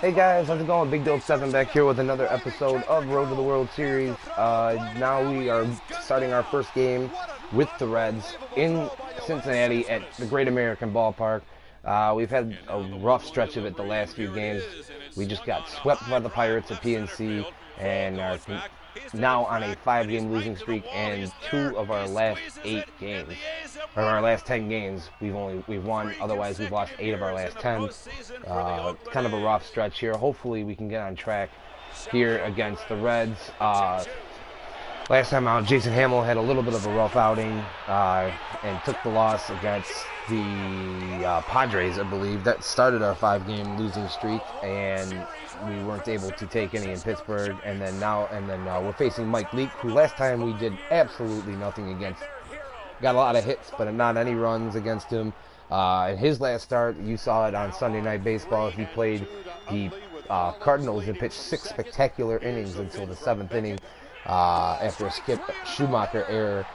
Hey guys, how's it going? Big Dope 7 back here with another episode of Road to the World Series. Now we are starting our first game with the Reds in Cincinnati at the Great American Ballpark. We've had a rough stretch of it the last few games. We just got swept by the Pirates at PNC and are now on a 5-game losing streak, and 2 of our last 8 games, or our last 10 games, we've won. Otherwise, we've lost 8 of our last 10. Kind of a rough stretch here. Hopefully, we can get on track here against the Reds. Last time out, Jason Hamill had a little bit of a rough outing and took the loss against the Padres, I believe. That started our 5-game losing streak, and we weren't able to take any in Pittsburgh. And then we're facing Mike Leake, who last time we did absolutely nothing against. Got a lot of hits, but not any runs against him. In his last start, you saw it on Sunday Night Baseball. He played the Cardinals and pitched 6 spectacular innings until the 7th inning. After a Skip Schumacher error,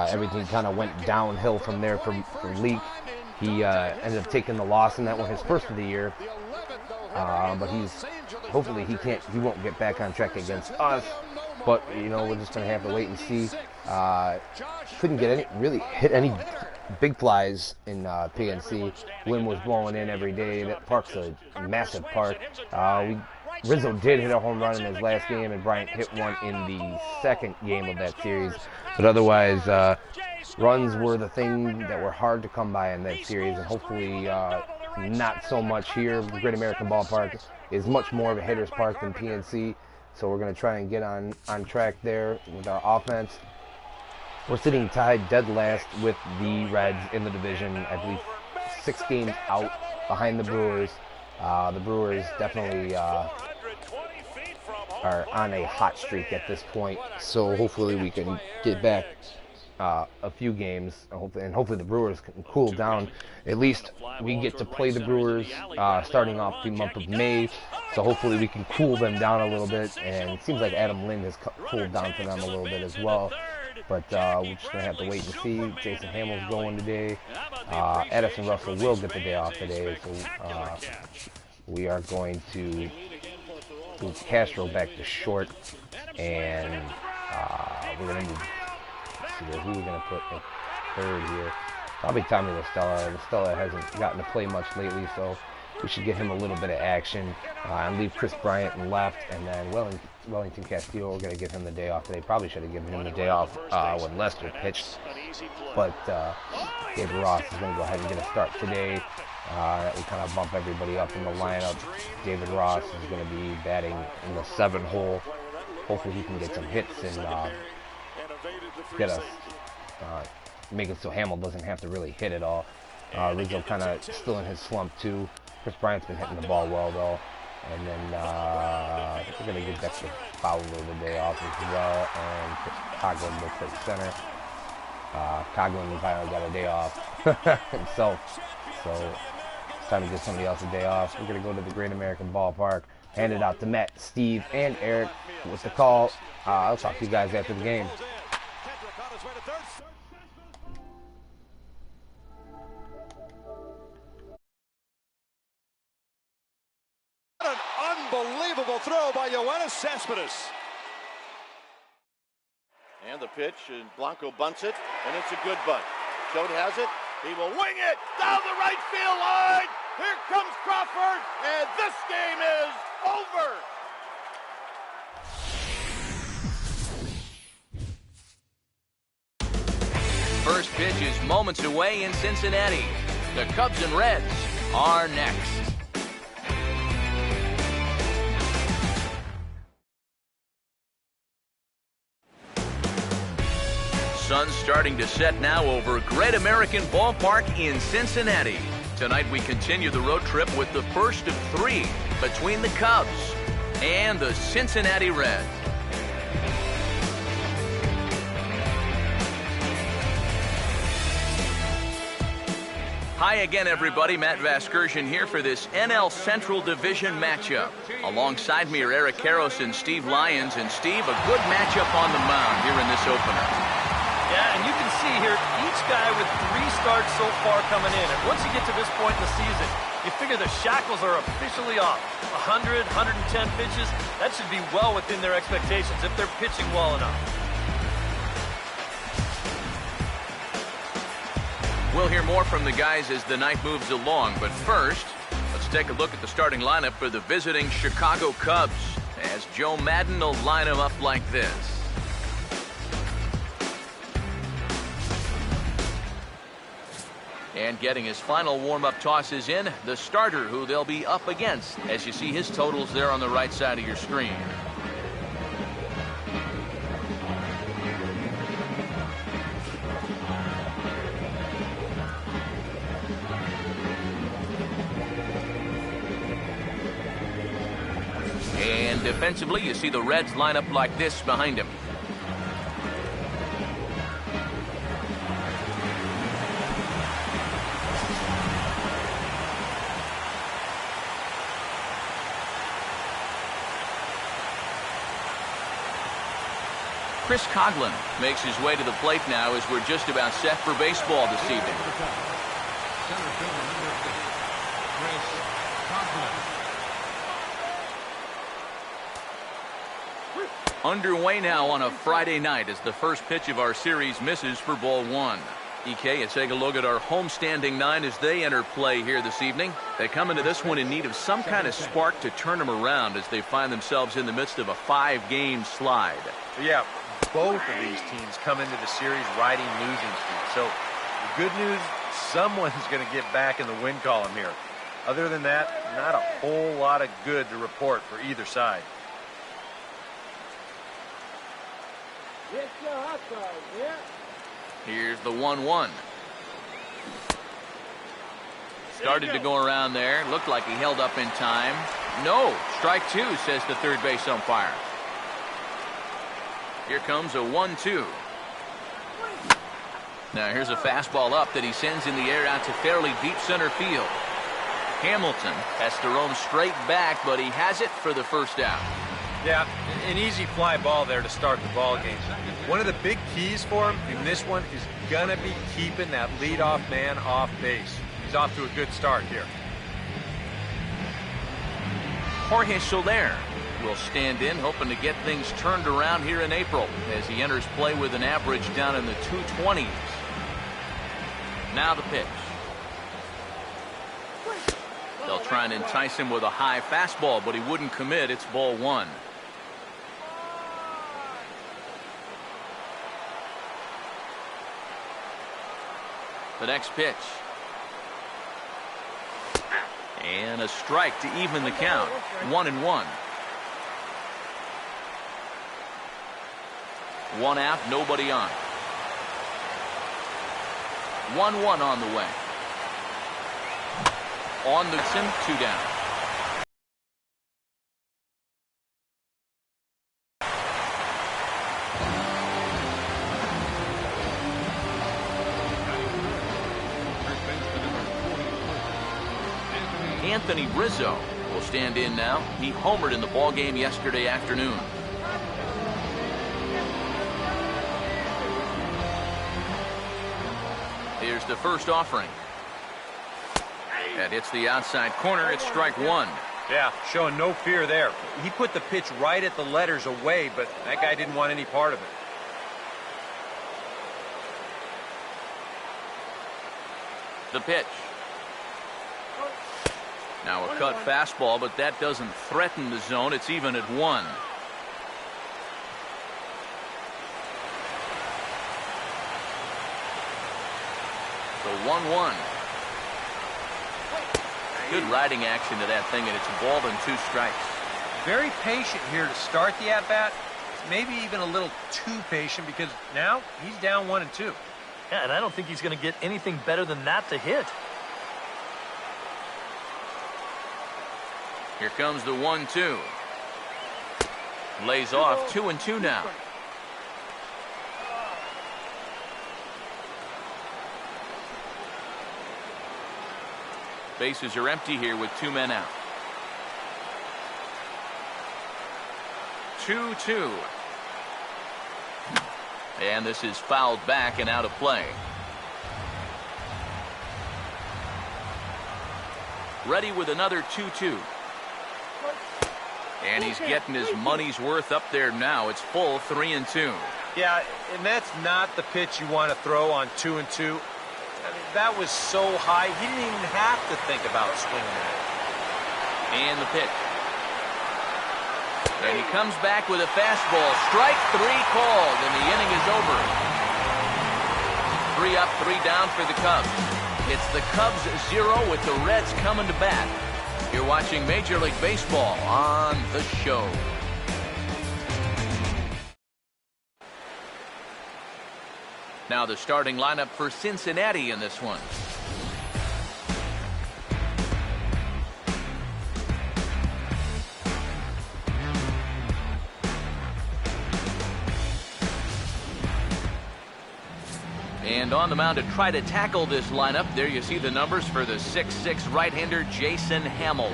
everything kind of went downhill from there for Leake. He ended up taking the loss in that one, his first of the year. But hopefully he won't get back on track against us. But we're just gonna have to wait and see. Couldn't hit any big flies in PNC. Wind was blowing in every day. That park's a massive park. Rizzo did hit a home run in his last game, and Bryant hit one in the second game of that series. But otherwise, runs were the thing that were hard to come by in that series, and hopefully not so much here. The Great American Ballpark is much more of a hitter's park than PNC, so we're going to try and get on track there with our offense. We're sitting tied dead last with the Reds in the division, I believe 6 games out behind the Brewers. The Brewers definitely are on a hot streak at this point, so hopefully we can get back a few games, and hopefully the Brewers can cool down. At least we get to play the Brewers starting off the month of May, so hopefully we can cool them down a little bit, and it seems like Adam Lind has cooled down for them a little bit as well. But we're just going to have to wait and see. Jason Hamill's going today. Addison Russell will get the day off today, so we are going to move Castro back to short, and we're going to move, who we're going to put in third here. Probably Tommy La Stella. La Stella hasn't gotten to play much lately, so we should get him a little bit of action and leave Chris Bryant in left, and then Wellington Castillo, we're going to give him the day off today. Probably should have given him the day off when Lester pitched, but David Ross is going to go ahead and get a start today. That will kind of bump everybody up in the lineup. David Ross is going to be batting in the 7 hole. Hopefully he can get some hits and get us, make it so Hamill doesn't have to really hit it all. Rizzo kind of still in his slump too. Chris Bryant's been hitting the ball well though. And then I think we're going to give Dexter Fowler the day off as well, and Coghlan will play center. Coghlan finally got a day off himself, so it's time to give somebody else a day off. We're going to go to the Great American Ballpark, hand it out to Matt, Steve, and Eric with the call. I'll talk to you guys after the game. Unbelievable throw by Yoenis Cespedes. And the pitch, and Blanco bunts it, and it's a good bunt. Choate has it. He will wing it down the right field line. Here comes Crawford, and this game is over. First pitch is moments away in Cincinnati. The Cubs and Reds are next. Sun's starting to set now over Great American Ballpark in Cincinnati. Tonight we continue the road trip with the first of 3 between the Cubs and the Cincinnati Reds. Hi again, everybody. Matt Vasgersian here for this NL Central Division matchup. Alongside me are Eric Karros and Steve Lyons. And Steve, a good matchup on the mound here in this opener. Yeah, and you can see here, each guy with 3 starts so far coming in. And once you get to this point in the season, You figure the shackles are officially off. 100, 110 pitches, that should be well within their expectations if they're pitching well enough. We'll hear more from the guys as the night moves along, but first, let's take a look at the starting lineup for the visiting Chicago Cubs, as Joe Maddon will line them up like this. And getting his final warm-up tosses in, the starter who they'll be up against, as you see his totals there on the right side of your screen. And defensively, you see the Reds line up like this behind him. Chris Coghlan makes his way to the plate now as we're just about set for baseball this evening. Underway now on a Friday night as the first pitch of our series misses for ball one. EK, let's take a look at our homestanding nine as they enter play here this evening. They come into this one in need of some kind of spark to turn them around as they find themselves in the midst of a 5-game slide. Yeah, both of these teams come into the series riding losing streak. So the good news, someone's going to get back in the win column here. Other than that, not a whole lot of good to report for either side. Here's the 1-1. Started to go around there. Looked like he held up in time. No, strike two, says the third base umpire. Here comes a 1-2. Now here's a fastball up that he sends in the air out to fairly deep center field. Hamilton has to roam straight back, but he has it for the first out. Yeah, an easy fly ball there to start the ball game. One of the big keys for him in this one is gonna be keeping that leadoff man off base. He's off to a good start here. Jorge Soler will stand in, hoping to get things turned around here in April as he enters play with an average down in the 220s. Now the pitch. They'll try and entice him with a high fastball, but he wouldn't commit. It's ball one. The next pitch. And a strike to even the count. 1-1. One out, nobody on. 1-1 on the way. On the sim, 2 down. Anthony Rizzo will stand in now. He homered in the ballgame yesterday afternoon. Here's the first offering. That hits the outside corner. It's strike one. Yeah, showing no fear there. He put the pitch right at the letters away, but that guy didn't want any part of it. The pitch. Now a cut fastball, but that doesn't threaten the zone. It's even at 1. So 1-1. Good riding action to that thing, and it's a ball and 2 strikes. Very patient here to start the at-bat. Maybe even a little too patient because now he's down 1-2. Yeah, and I don't think he's going to get anything better than that to hit. Here comes the 1-2. Lays off 2-2 now. Bases are empty here with 2 men out. 2-2. And this is fouled back and out of play. ready with another 2-2. And he's getting his money's worth up there now. It's full 3-2. Yeah, and that's not the pitch you want to throw on 2-2. I mean, that was so high, he didn't even have to think about swinging it. And the pitch. And he comes back with a fastball. Strike 3 called, and the inning is over. 3 up, 3 down for the Cubs. It's the Cubs 0 with the Reds coming to bat. You're watching Major League Baseball on The Show. Now the starting lineup for Cincinnati in this one. And on the mound to try to tackle this lineup, there you see the numbers for the 6'6" right-hander Jason Hammel.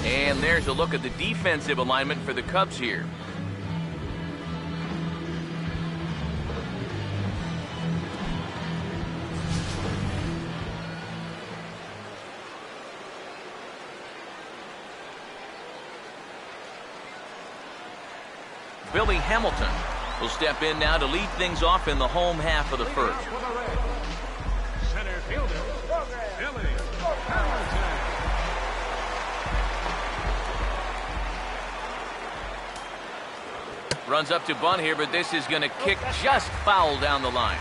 And there's a look at the defensive alignment for the Cubs here. Billy Hamilton will step in now to lead things off in the home half of the first. Center fielder, Billy Hamilton. Runs up to bunt here, but this is going to kick just foul down the line.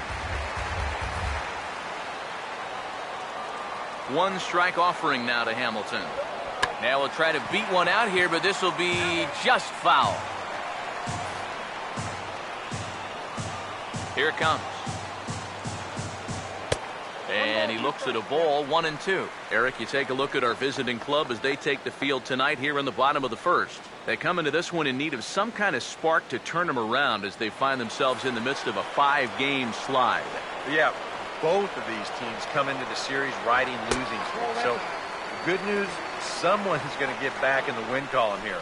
1 strike offering now to Hamilton. Now we'll try to beat one out here, but this will be just foul. Here it comes. And he looks at a ball, 1-2. Eric, you take a look at our visiting club as they take the field tonight here in the bottom of the first. They come into this one in need of some kind of spark to turn them around as they find themselves in the midst of a 5-game slide. Yeah, both of these teams come into the series riding losing streaks. So, good news, someone's going to get back in the win column here.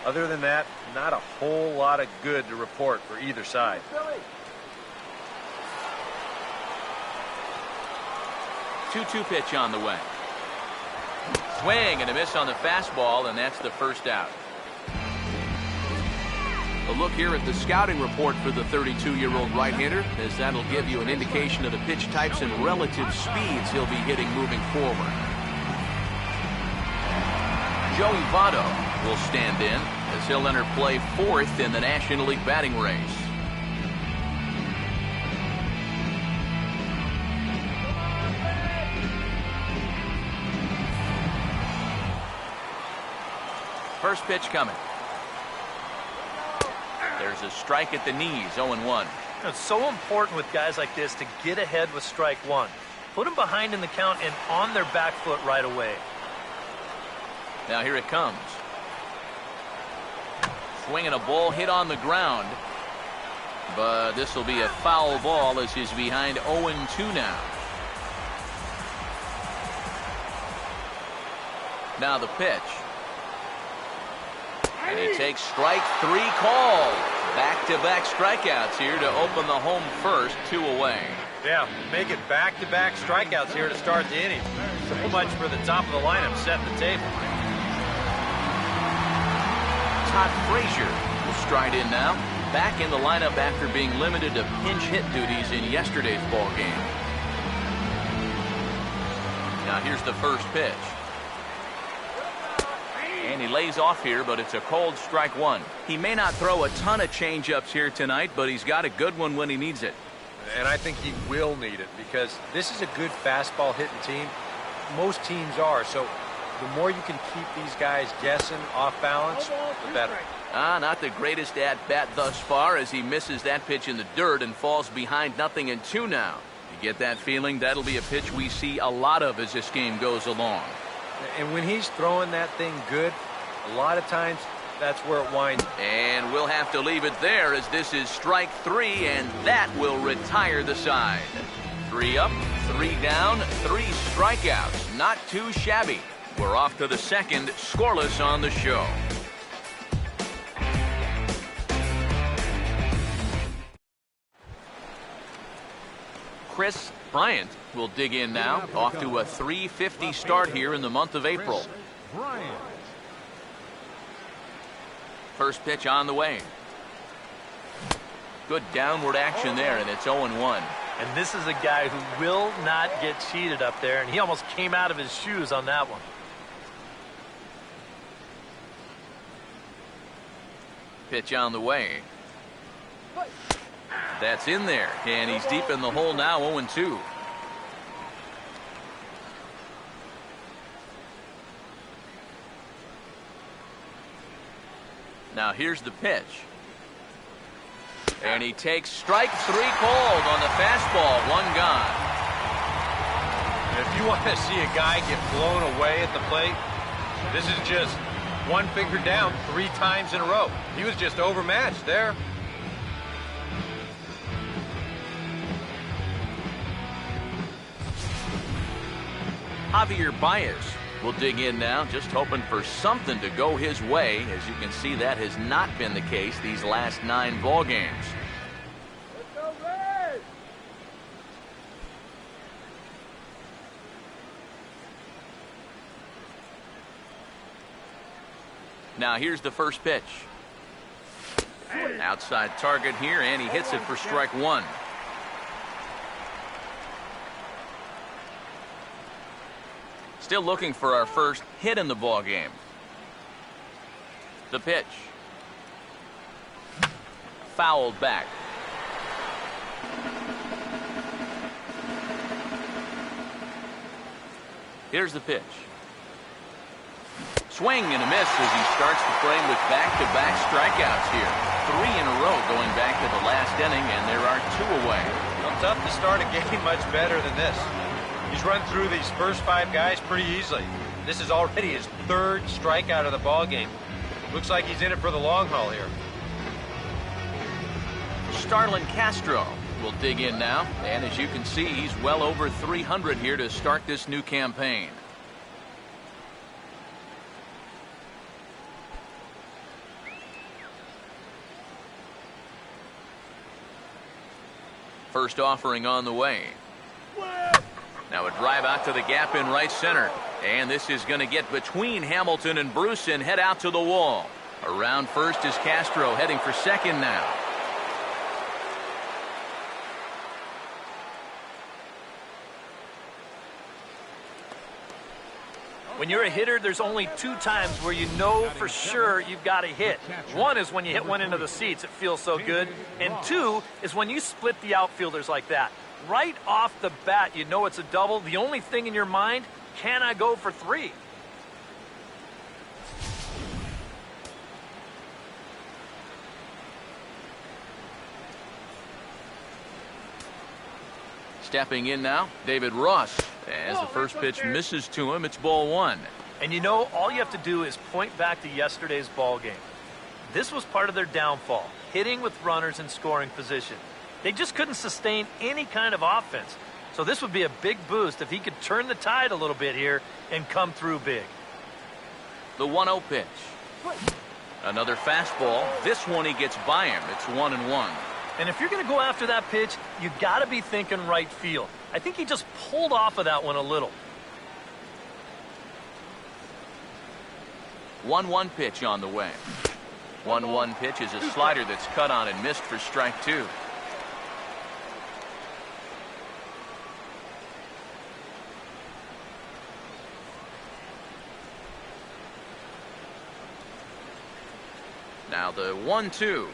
Other than that, not a whole lot of good to report for either side. 2-2 pitch on the way. Swing and a miss on the fastball, and that's the first out. A look here at the scouting report for the 32-year-old right-hander, as that'll give you an indication of the pitch types and relative speeds he'll be hitting moving forward. Joey Votto will stand in as he'll enter play 4th in the National League batting race. First pitch coming. There's a strike at the knees, 0-1. It's so important with guys like this to get ahead with strike 1. Put them behind in the count and on their back foot right away. Now here it comes. Swinging a ball hit on the ground. But this will be a foul ball as he's behind 0-2 now. Now the pitch. And he takes strike 3 called. Back-to-back strikeouts here to open the home first, 2 away. Yeah, make it back-to-back strikeouts here to start the inning. So much for the top of the lineup setting the table. Todd Frazier will stride in now. back in the lineup after being limited to pinch hit duties in yesterday's ball game. Now here's the first pitch. And he lays off here, but it's a cold strike one. He may not throw a ton of changeups here tonight, but he's got a good one when he needs it. And I think he will need it because this is a good fastball hitting team. Most teams are, so the more you can keep these guys guessing off balance, the better. Not the greatest at-bat thus far as he misses that pitch in the dirt and falls behind 0-2 now. You get that feeling that'll be a pitch we see a lot of as this game goes along. And when he's throwing that thing good, a lot of times that's where it winds. And we'll have to leave it there as this is strike 3, and that will retire the side. 3 up, 3 down, 3 strikeouts. Not too shabby. We're off to the second, scoreless on the show. Chris Bryant will dig in now, off to a .350 start here in the month of April. First pitch on the way. Good downward action there, and it's 0-1. And this is a guy who will not get cheated up there, and he almost came out of his shoes on that one. Pitch on the way. That's in there, and he's deep in the hole now, 0-2. Now here's the pitch. And he takes strike 3 cold on the fastball, 1 gone. And if you want to see a guy get blown away at the plate, this is just 1 finger down 3 times in a row. He was just overmatched there. Javier Baez will dig in now, just hoping for something to go his way. As you can see, that has not been the case these last 9 ball games. Now here's the first pitch. Outside target here, and he hits it for strike 1. Still looking for our first hit in the ball game. The pitch. Fouled back. Here's the pitch. Swing and a miss as he starts the frame with back-to-back strikeouts here. 3 in a row going back to the last inning, and there are 2 away. Well, tough to start a game much better than this. He's run through these first 5 guys pretty easily. This is already his 3rd strikeout of the ball game. Looks like he's in it for the long haul here. Starlin Castro will dig in now, and as you can see, he's well over 300 here to start this new campaign. First offering on the way. Now a drive out to the gap in right center. And this is going to get between Hamilton and Bruce and head out to the wall. Around first is Castro, heading for second now. When you're a hitter, there's only 2 times where you know for sure you've got a hit. 1 is when you hit one into the seats. It feels so good. And 2 is when you split the outfielders like that. Right off the bat, you know it's a double. The only thing in your mind, can I go for 3? Stepping in now, David Ross. As the first pitch misses to him, it's ball 1. And you know, all you have to do is point back to yesterday's ball game. This was part of their downfall, hitting with runners in scoring position. They just couldn't sustain any kind of offense. So this would be a big boost if he could turn the tide a little bit here and come through big. The 1-0 pitch. Another fastball. This one he gets by him. It's 1-1. And if you're going to go after that pitch, you got to be thinking right field. I think he just pulled off of that one a little. 1-1 pitch on the way. 1-1 pitch is a slider that's cut on and missed for strike 2. Now the 1-2.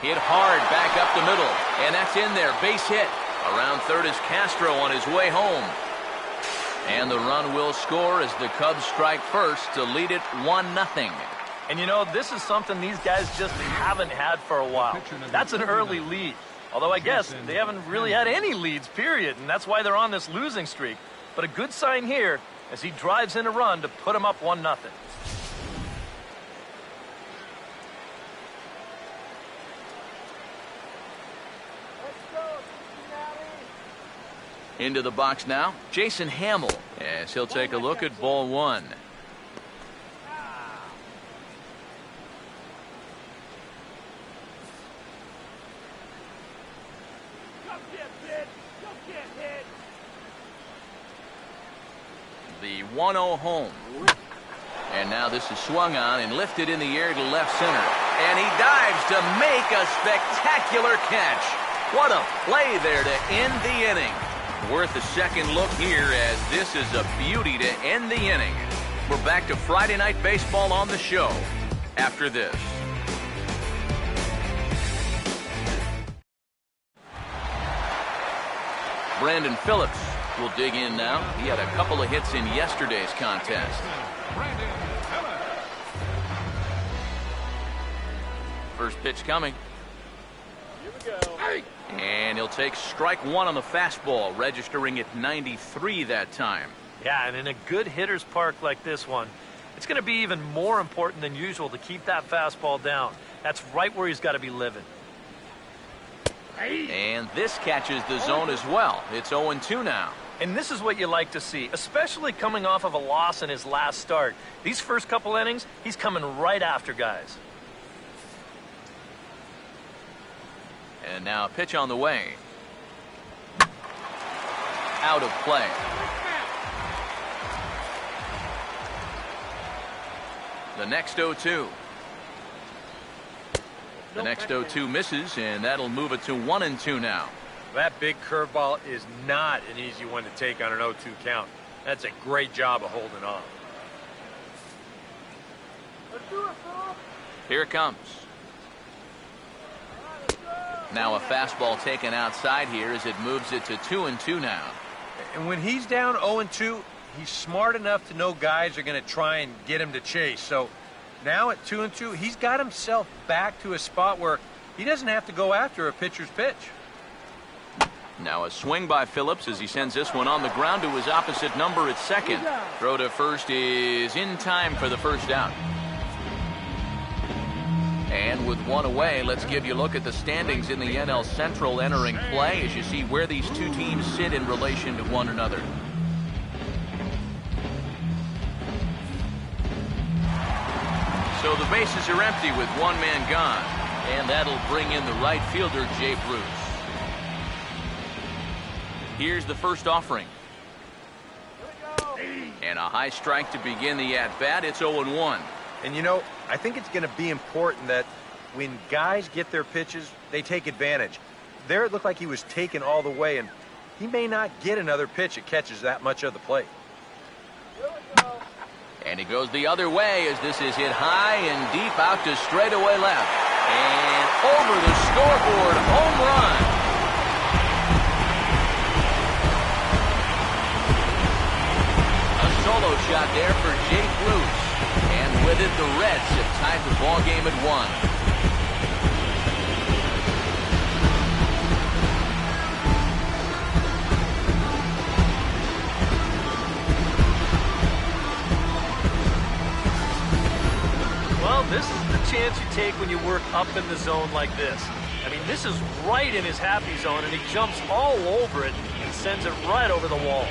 Hit hard back up the middle, and that's in there. Base hit. Around third is Castro on his way home. And the run will score as the Cubs strike first to lead it 1-0. And you know, this is something these guys just haven't had for a while. That's an early lead. Although I guess they haven't really had any leads, period, and that's why they're on this losing streak. But a good sign here as he drives in a run to put them up 1-0. Into the box now, Jason Hamill, as he'll take a look at ball 1. The 1-0 home. And now this is swung on and lifted in the air to left center. And he dives to make a spectacular catch. What a play there to end the inning. Worth a second look here as this is a beauty to end the inning. We're back to Friday Night Baseball on the show after this. Brandon Phillips will dig in now. He had a couple of hits in yesterday's contest. Brandon Phillips. First pitch coming. Here we go. Hey. And he'll take strike 1 on the fastball, registering at 93 that time. Yeah, and in a good hitter's park like this one, it's going to be even more important than usual to keep that fastball down. That's right where he's got to be living. And this catches the zone as well. It's 0-2 now. And this is what you like to see, especially coming off of a loss in his last start. These first couple innings, he's coming right after guys. And now a pitch on the way. Out of play. The next 0-2. The next 0-2 misses, and that'll move it to 1-2 now. That big curveball is not an easy one to take on an 0-2 count. That's a great job of holding on. Here it comes. Now a fastball taken outside here as it moves it to 2-2 now. And when he's down 0-2, he's smart enough to know guys are going to try and get him to chase. So now at 2-2, he's got himself back to a spot where he doesn't have to go after a pitcher's pitch. Now a swing by Phillips as he sends this one on the ground to his opposite number at second. Throw to first is in time for the first out. And with one away, let's give you a look at the standings in the NL Central entering play as you see where these two teams sit in relation to one another. So the bases are empty with one man gone. And that'll bring in the right fielder, Jay Bruce. Here's the first offering. And a high strike to begin the at-bat. It's 0-1. And you know, I think it's going to be important that when guys get their pitches, they take advantage. There it looked like he was taken all the way, and he may not get another pitch that catches that much of the plate. And he goes the other way as this is hit high and deep out to straightaway left. And over the scoreboard, home run. A solo shot there for Jay Bruce. And with it, the Reds have tied the ball game at 1. Well, this is the chance you take when you work up in the zone like this. I mean, this is right in his happy zone, and he jumps all over it and sends it right over the wall.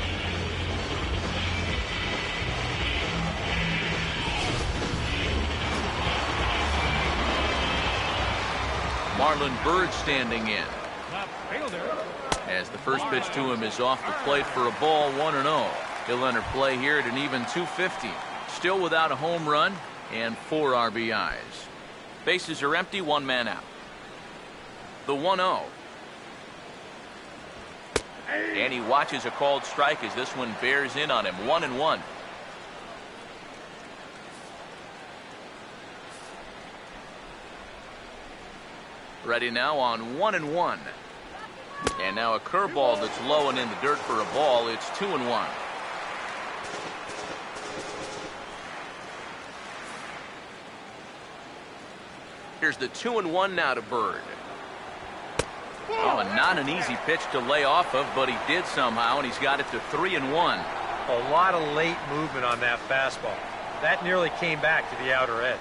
Marlon Byrd standing in. The fielder. As the first pitch to him is off the plate for a ball, 1-0. He'll enter play here at an even 250. Still without a home run and 4 RBIs. Bases are empty, one man out. The 1-0. And he watches a called strike as this one bears in on him. 1-1. Ready now on 1-1. And now a curveball that's low and in the dirt for a ball. It's 2-1. Here's the 2-1 now to Bird. Oh, and not an easy pitch to lay off of, but he did somehow, and he's got it to 3-1. A lot of late movement on that fastball. That nearly came back to the outer edge.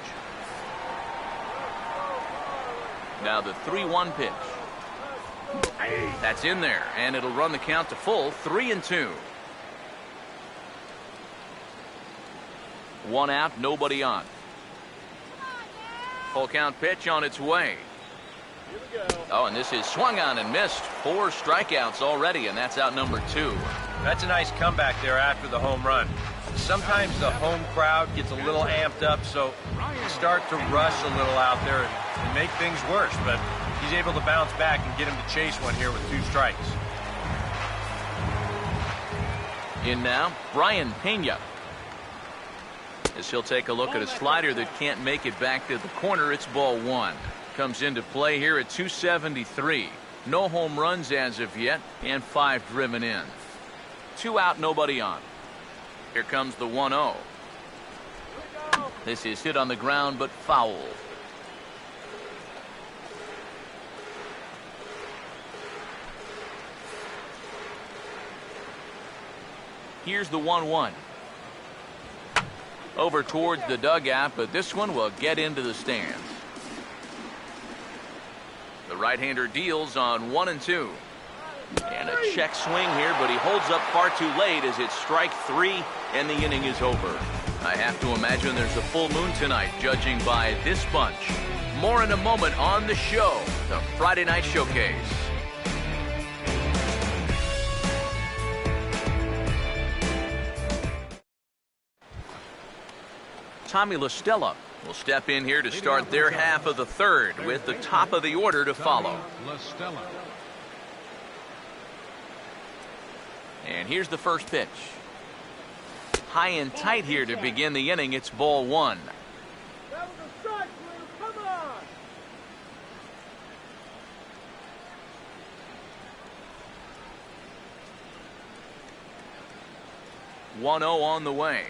Now the 3-1 pitch. That's in there, and it'll run the count to full. 3-2. One out, nobody on. Full count pitch on its way. Oh, and this is swung on and missed. 4 strikeouts already, and that's out number 2. That's a nice comeback there after the home run. Sometimes the home crowd gets a little amped up, so you start to rush a little out there and make things worse. But he's able to bounce back and get him to chase one here with 2 strikes. In now, Brian Pena. As he'll take a look at a slider that can't make it back to the corner, it's ball 1. Comes into play here at 273. No home runs as of yet, and 5 driven in. 2 out, nobody on. Here comes the 1-0. This is hit on the ground, but foul. Here's the 1-1. Over towards the dugout, but this one will get into the stands. The right-hander deals on 1-2. And a check swing here, but he holds up far too late as it's strike 3 and the inning is over. I have to imagine there's a full moon tonight, judging by this bunch. More in a moment on the show, the Friday Night Showcase. Tommy La Stella will step in here to start their half of the third with the top of the order to follow. And here's the first pitch. High and tight here to begin the inning. It's ball 1. That was a strike, Lou. Come on. 1-0 on the way.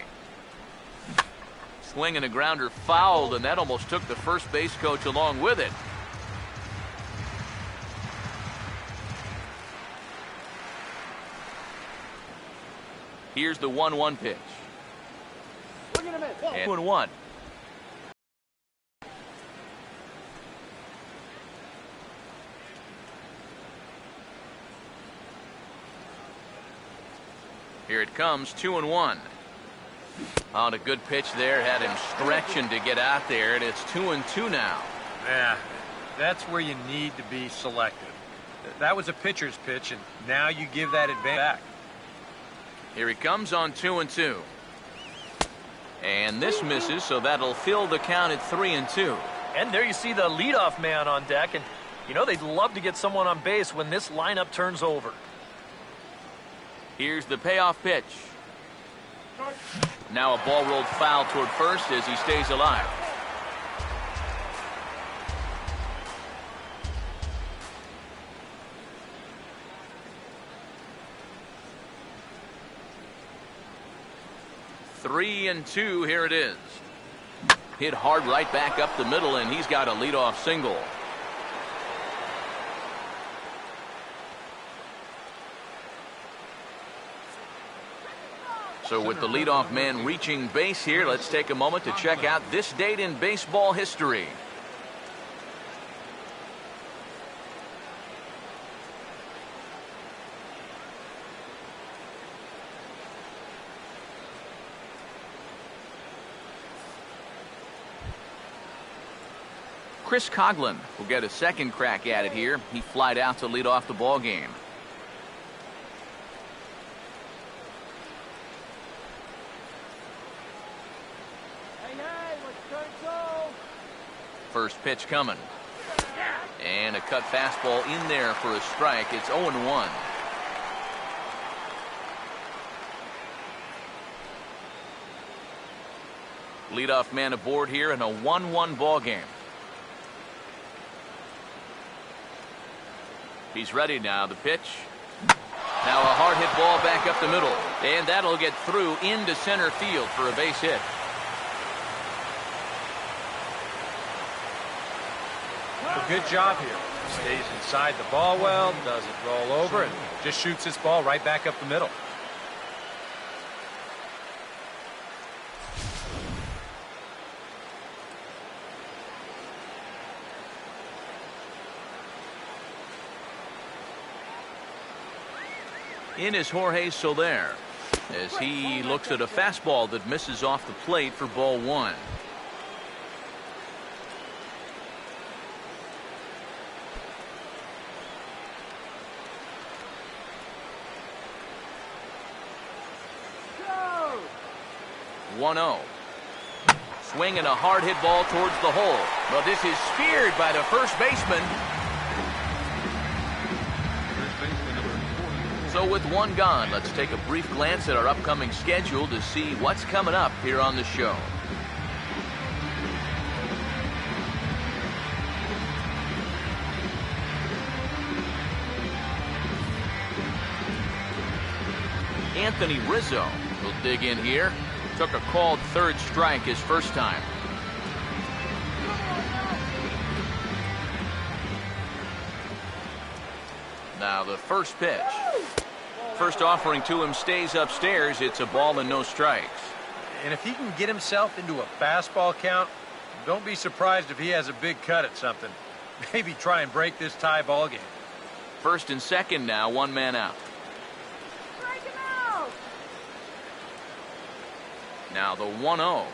Swing and a grounder fouled, and that almost took the first base coach along with it. Here's the 1-1 pitch. And 2-1. Here it comes, 2-1. On a good pitch there, had him stretching to get out there, and it's 2-2 now. Yeah, that's where you need to be selective. That was a pitcher's pitch, and now you give that advantage back. Here he comes on 2-2. And this misses, so that'll fill the count at 3-2. And there you see the leadoff man on deck, and you know they'd love to get someone on base when this lineup turns over. Here's the payoff pitch. Now a ball rolled foul toward first as he stays alive. Three and two, here it is. Hit hard right back up the middle, and he's got a leadoff single. So with the leadoff man reaching base here, let's take a moment to check out this date in baseball history. Chris Coghlan will get a second crack at it here. He flied out to lead off the ball game. first pitch coming. And a cut fastball in there for a strike. It's 0-1. Leadoff man aboard here in a 1-1 ball game. He's ready now. The pitch. Now a hard hit ball back up the middle. And that'll get through into center field for a base hit. A good job here. Stays inside the ball well, doesn't roll over, and just shoots this ball right back up the middle. In is Jorge Soler as he looks at a fastball that misses off the plate for ball one. Go! 1-0. Swinging a hard hit ball towards the hole. But this is speared by the first baseman. So with one gone, let's take a brief glance at our upcoming schedule to see what's coming up here on the show. Anthony Rizzo will dig in here. Took a called third strike his first time. Now the first pitch. First offering to him stays upstairs. It's a ball and no strikes. And if he can get himself into a fastball count, don't be surprised if he has a big cut at something. Maybe try and break this tie ball game. First and second now, one man out. Strike him out! Now the 1-0.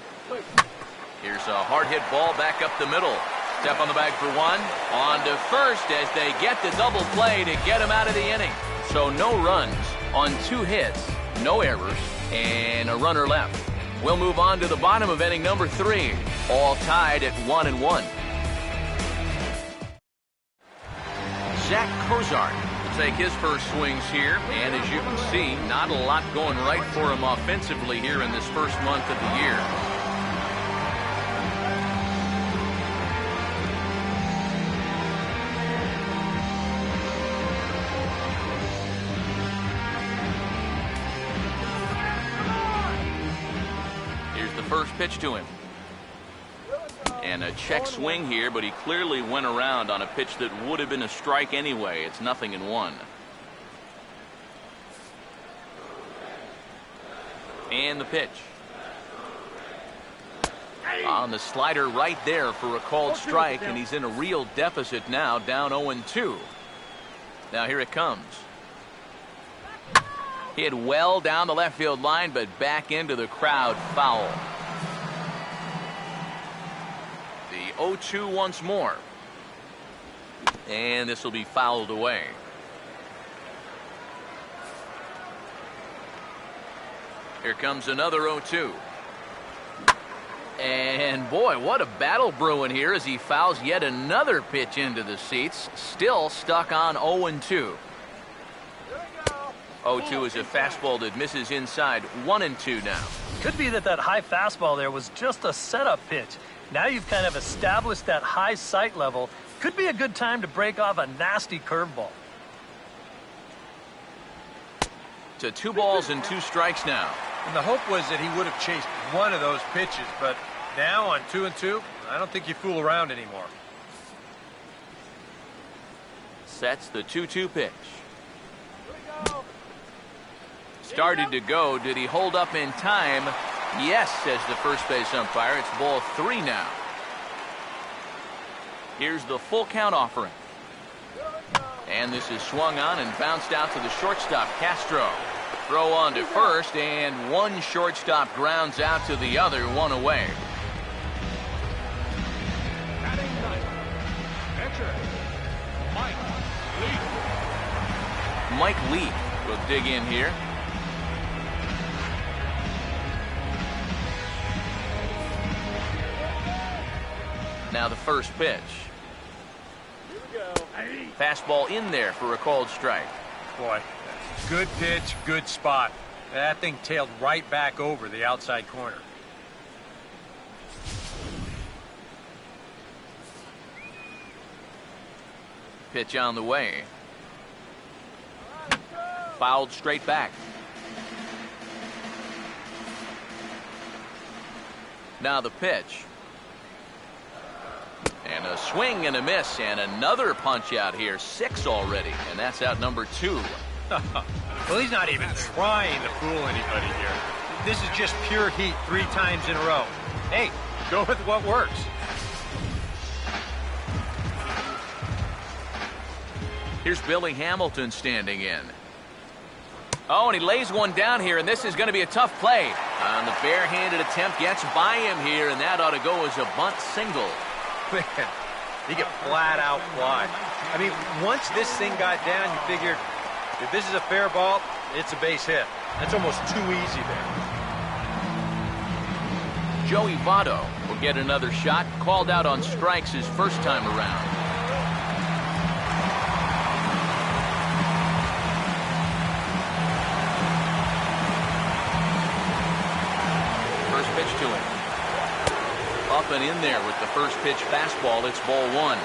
Here's a hard hit ball back up the middle. Step on the bag for one. On to first as they get the double play to get him out of the inning. So no runs on 2 hits, no errors, and a runner left. We'll move on to the bottom of inning number 3. All tied at 1-1. Zach Cozart will take his first swings here. And as you can see, not a lot going right for him offensively here in this first month of the year. First pitch to him. And a check swing here, but he clearly went around on a pitch that would have been a strike anyway. It's 0-1. And the pitch. On the slider right there for a called strike, and he's in a real deficit now, down 0-2. Now here it comes. Hit well down the left field line, but back into the crowd, foul. The 0-2 once more. And this will be fouled away. Here comes another 0-2. And boy, what a battle brewing here as he fouls yet another pitch into the seats. Still stuck on 0-2. 0-2 is a fastball that misses inside. 1-2 now. Could be that high fastball there was just a setup pitch. Now you've kind of established that high sight level. Could be a good time to break off a nasty curveball. To 2 balls and 2 strikes now. And the hope was that he would have chased one of those pitches, but now on 2-2, I don't think you fool around anymore. Sets the 2-2 pitch. Started to go. Did he hold up in time? Yes, says the first base umpire. It's ball 3 now. Here's the full count offering. And this is swung on and bounced out to the shortstop, Castro. Throw on to first, and one shortstop grounds out to the other, 1 away. Batting ninth, pitcher, Mike Leake. Mike Leake will dig in here. Now the first pitch. Fastball in there for a called strike. Boy, good pitch, good spot. That thing tailed right back over the outside corner. Pitch on the way. Fouled straight back. Now the pitch. And a swing and a miss, and another punch out here. 6 already, and that's out number 2. Well, he's not even trying to fool anybody here. This is just pure heat 3 times in a row. Hey, go with what works. Here's Billy Hamilton standing in. Oh, and he lays one down here, and this is going to be a tough play. On the barehanded attempt, gets by him here, and that ought to go as a bunt single. Man, he could flat out fly. I mean, once this thing got down, you figured if this is a fair ball, it's a base hit. That's almost too easy there. Joey Votto will get another shot, called out on strikes his first time around. First pitch to him. Up and in there with the first pitch fastball. It's ball 1.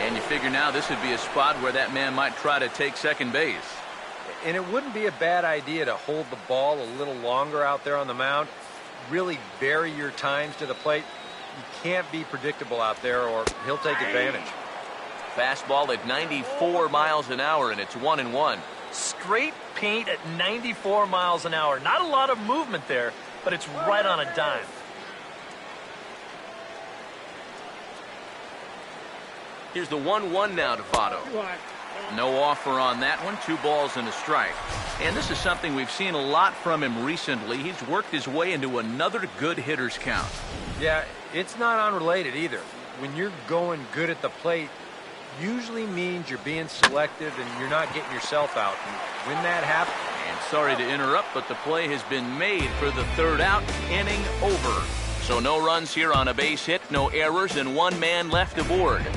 And you figure now this would be a spot where that man might try to take second base. And it wouldn't be a bad idea to hold the ball a little longer out there on the mound. Really vary your times to the plate. You can't be predictable out there or he'll take advantage. Fastball at 94 miles an hour, and it's 1-1. Straight paint at 94 miles an hour. Not a lot of movement there, but it's right on a dime. Here's the 1-1 now to Votto. No offer on that one. 2 balls and a strike. And this is something we've seen a lot from him recently. He's worked his way into another good hitter's count. Yeah, it's not unrelated either. When you're going good at the plate, usually means you're being selective and you're not getting yourself out. And when that happens... And sorry to interrupt, but the play has been made for the 3rd out. Inning over. So no runs here on a base hit, no errors, and 1 man left aboard.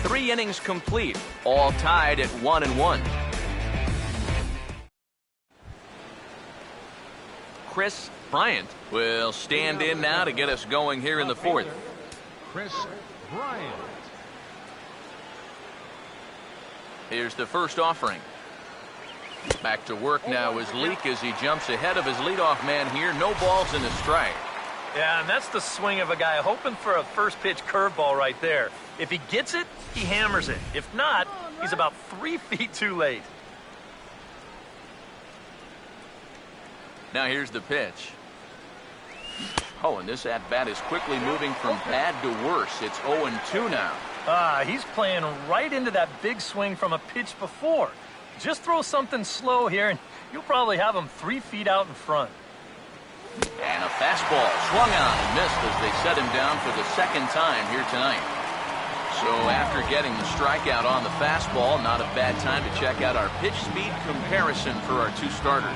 3 innings complete, all tied at 1-1. Chris Bryant will stand in now to get us going here in the 4th. Chris Bryant. Here's the first offering. Back to work now is Leake as he jumps ahead of his leadoff man here. No balls and a strike. Yeah, and that's the swing of a guy hoping for a first pitch curveball right there. If he gets it, he hammers it. If not, he's about 3 feet too late. Now here's the pitch. Oh, and this at-bat is quickly moving from bad to worse. It's 0-2 now. He's playing right into that big swing from a pitch before. Just throw something slow here, and you'll probably have him 3 feet out in front. And a fastball swung on and missed as they set him down for the 2nd time here tonight. So after getting the strikeout on the fastball, not a bad time to check out our pitch speed comparison for our 2 starters.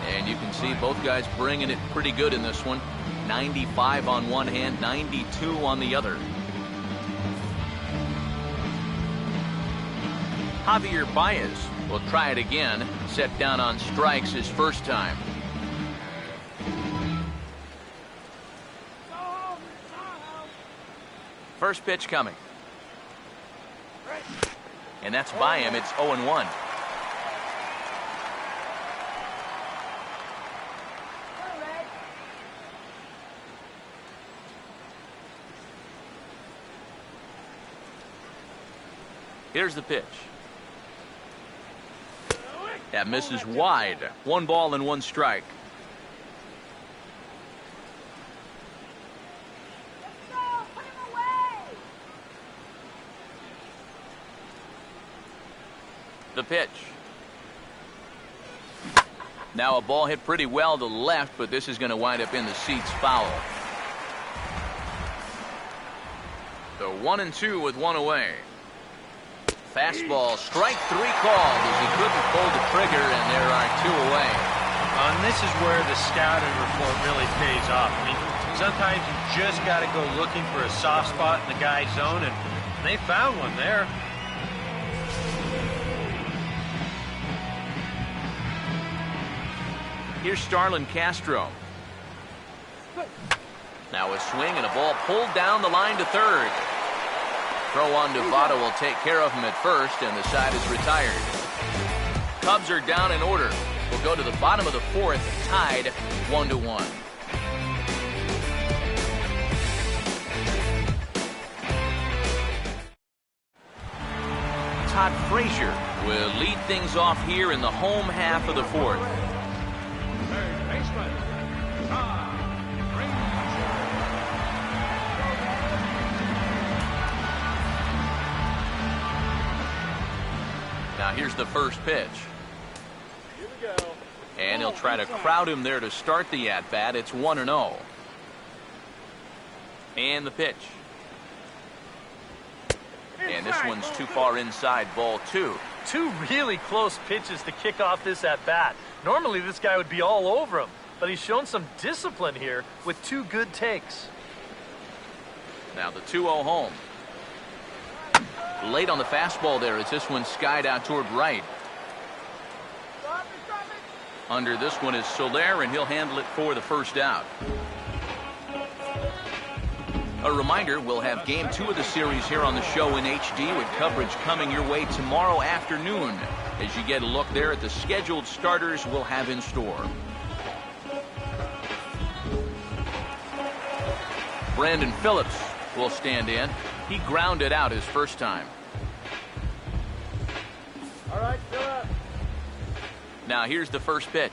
And you can see both guys bringing it pretty good in this one. 95 on one hand, 92 on the other. Javier Baez will try it again. Set down on strikes his first time. First pitch coming. And that's by him. It's 0-1. Here's the pitch. That misses wide. 1 ball and 1 strike. The pitch. Now a ball hit pretty well to the left, but this is going to wind up in the seats foul. So 1-2 with 1 away. Fastball, strike 3 called as he couldn't pull the trigger, and there are 2 away. And this is where the scouting report really pays off. I mean, Sometimes you just got to go looking for a soft spot in the guy's zone, and they found one there. Here's Starlin Castro. Now a swing and a ball pulled down the line to third. Throw on to Votto will take care of him at first, and the side is retired. Cubs are down in order. We'll go to the bottom of the fourth, tied 1-1. Todd Frazier will lead things off here in the home half of the fourth. Third baseman, Todd Frazier. Now here's the first pitch. Here we go. And he'll try to crowd him there to start the at-bat. It's 1-0. And the pitch. And this one's too far inside, ball 2. Two really close pitches to kick off this at-bat. Normally this guy would be all over him, but he's shown some discipline here with 2 good takes. Now the 2-0 home. Late on the fastball there as this one skied out toward right. Under this one is Soler, and he'll handle it for the first out. A reminder, we'll have Game 2 of the series here on the show in HD with coverage coming your way tomorrow afternoon as you get a look there at the scheduled starters we'll have in store. Brandon Phillips will stand in. He grounded out his first time. All right, Phillips. Now here's the first pitch.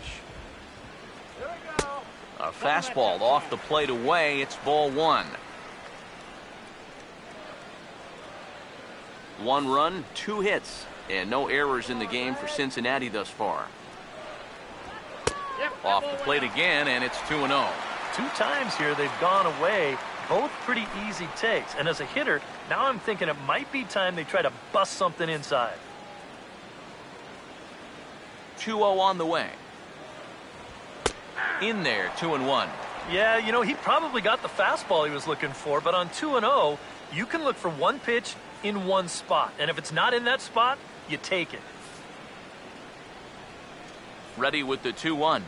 Here we go. A fastball off the plate away. It's ball 1. 1 run, 2 hits, and no errors in the game for Cincinnati thus far. Off the plate again, and it's 2-0. 2 times here they've gone away, both pretty easy takes. And as a hitter, now I'm thinking it might be time they try to bust something inside. 2-0 on the way. In there, 2-1. Yeah, you know, he probably got the fastball he was looking for, but on 2-0, you can look for one pitch in one spot. And if it's not in that spot, you take it. Ready with the 2-1.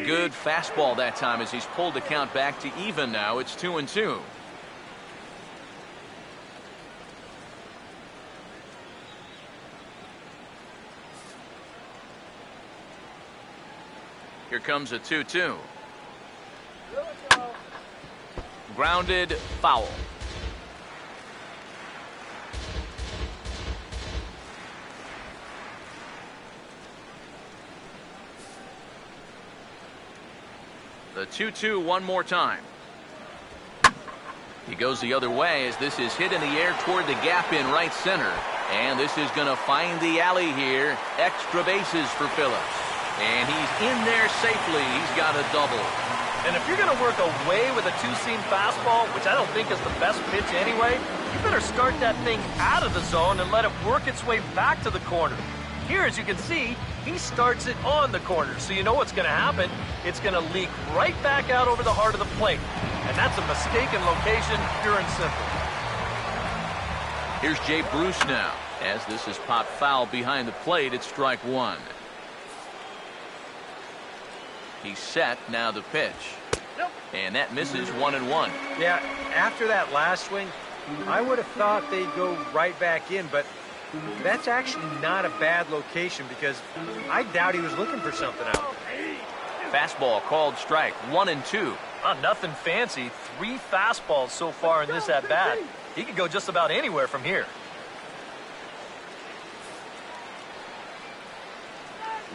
Good fastball that time as he's pulled the count back to even now. It's 2-2. Here comes a 2-2. Grounded, foul. The 2-2 one more time. He goes the other way as this is hit in the air toward the gap in right center. And this is going to find the alley here. Extra bases for Phillips. And he's in there safely. He's got a double. And if you're going to work away with a 2-seam fastball, which I don't think is the best pitch anyway, you better start that thing out of the zone and let it work its way back to the corner. Here, as you can see, he starts it on the corner, so you know what's going to happen. It's going to leak right back out over the heart of the plate. And that's a mistaken location, pure and simple. Here's Jay Bruce now. As this is popped foul behind the plate, it's strike 1. He's set, now the pitch. And that misses 1-1. Yeah, after that last swing, I would have thought they'd go right back in, but that's actually not a bad location because I doubt he was looking for something out. Fastball called strike 1-2. Nothing fancy. 3 fastballs so far in this at-bat. He could go just about anywhere from here.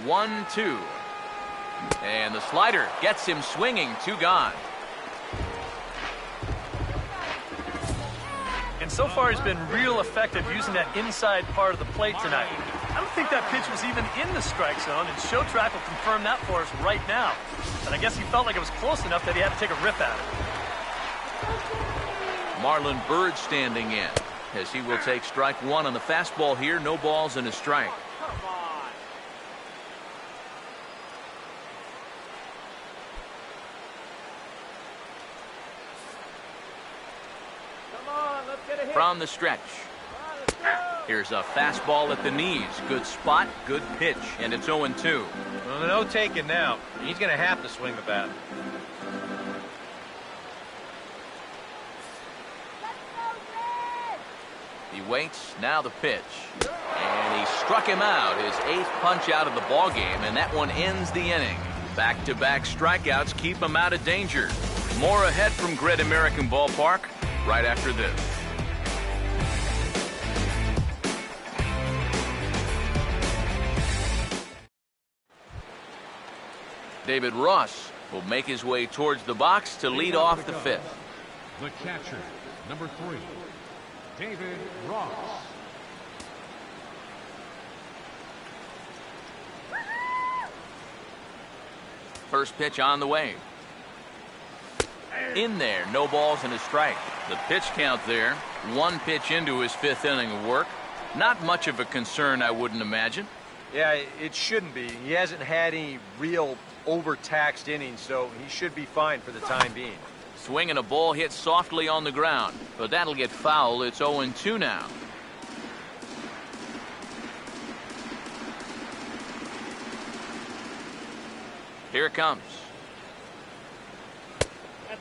1-2. And the slider gets him swinging. 2 gone. And so far he's been real effective using that inside part of the plate tonight. I don't think that pitch was even in the strike zone, and Show Track will confirm that for us right now. But I guess he felt like it was close enough that he had to take a rip at it. Marlon Byrd standing in as he will take strike 1 on the fastball here. No balls and a strike. From the stretch. Here's a fastball at the knees. Good spot, good pitch, and it's 0-2. Well, no taking now. He's going to have to swing the bat. He waits, now the pitch. And he struck him out, his 8th punch out of the ball game, and that one ends the inning. Back-to-back strikeouts keep him out of danger. More ahead from Great American Ballpark right after this. David Ross will make his way towards the box to lead off the 5th. The catcher, number 3, David Ross. First pitch on the way. In there, no balls and a strike. The pitch count there, 1 pitch into his 5th inning of work. Not much of a concern, I wouldn't imagine. Yeah, it shouldn't be. He hasn't had any real overtaxed innings, so he should be fine for the time being. Swinging a ball hit softly on the ground, but that'll get foul. It's 0-2 now. Here it comes.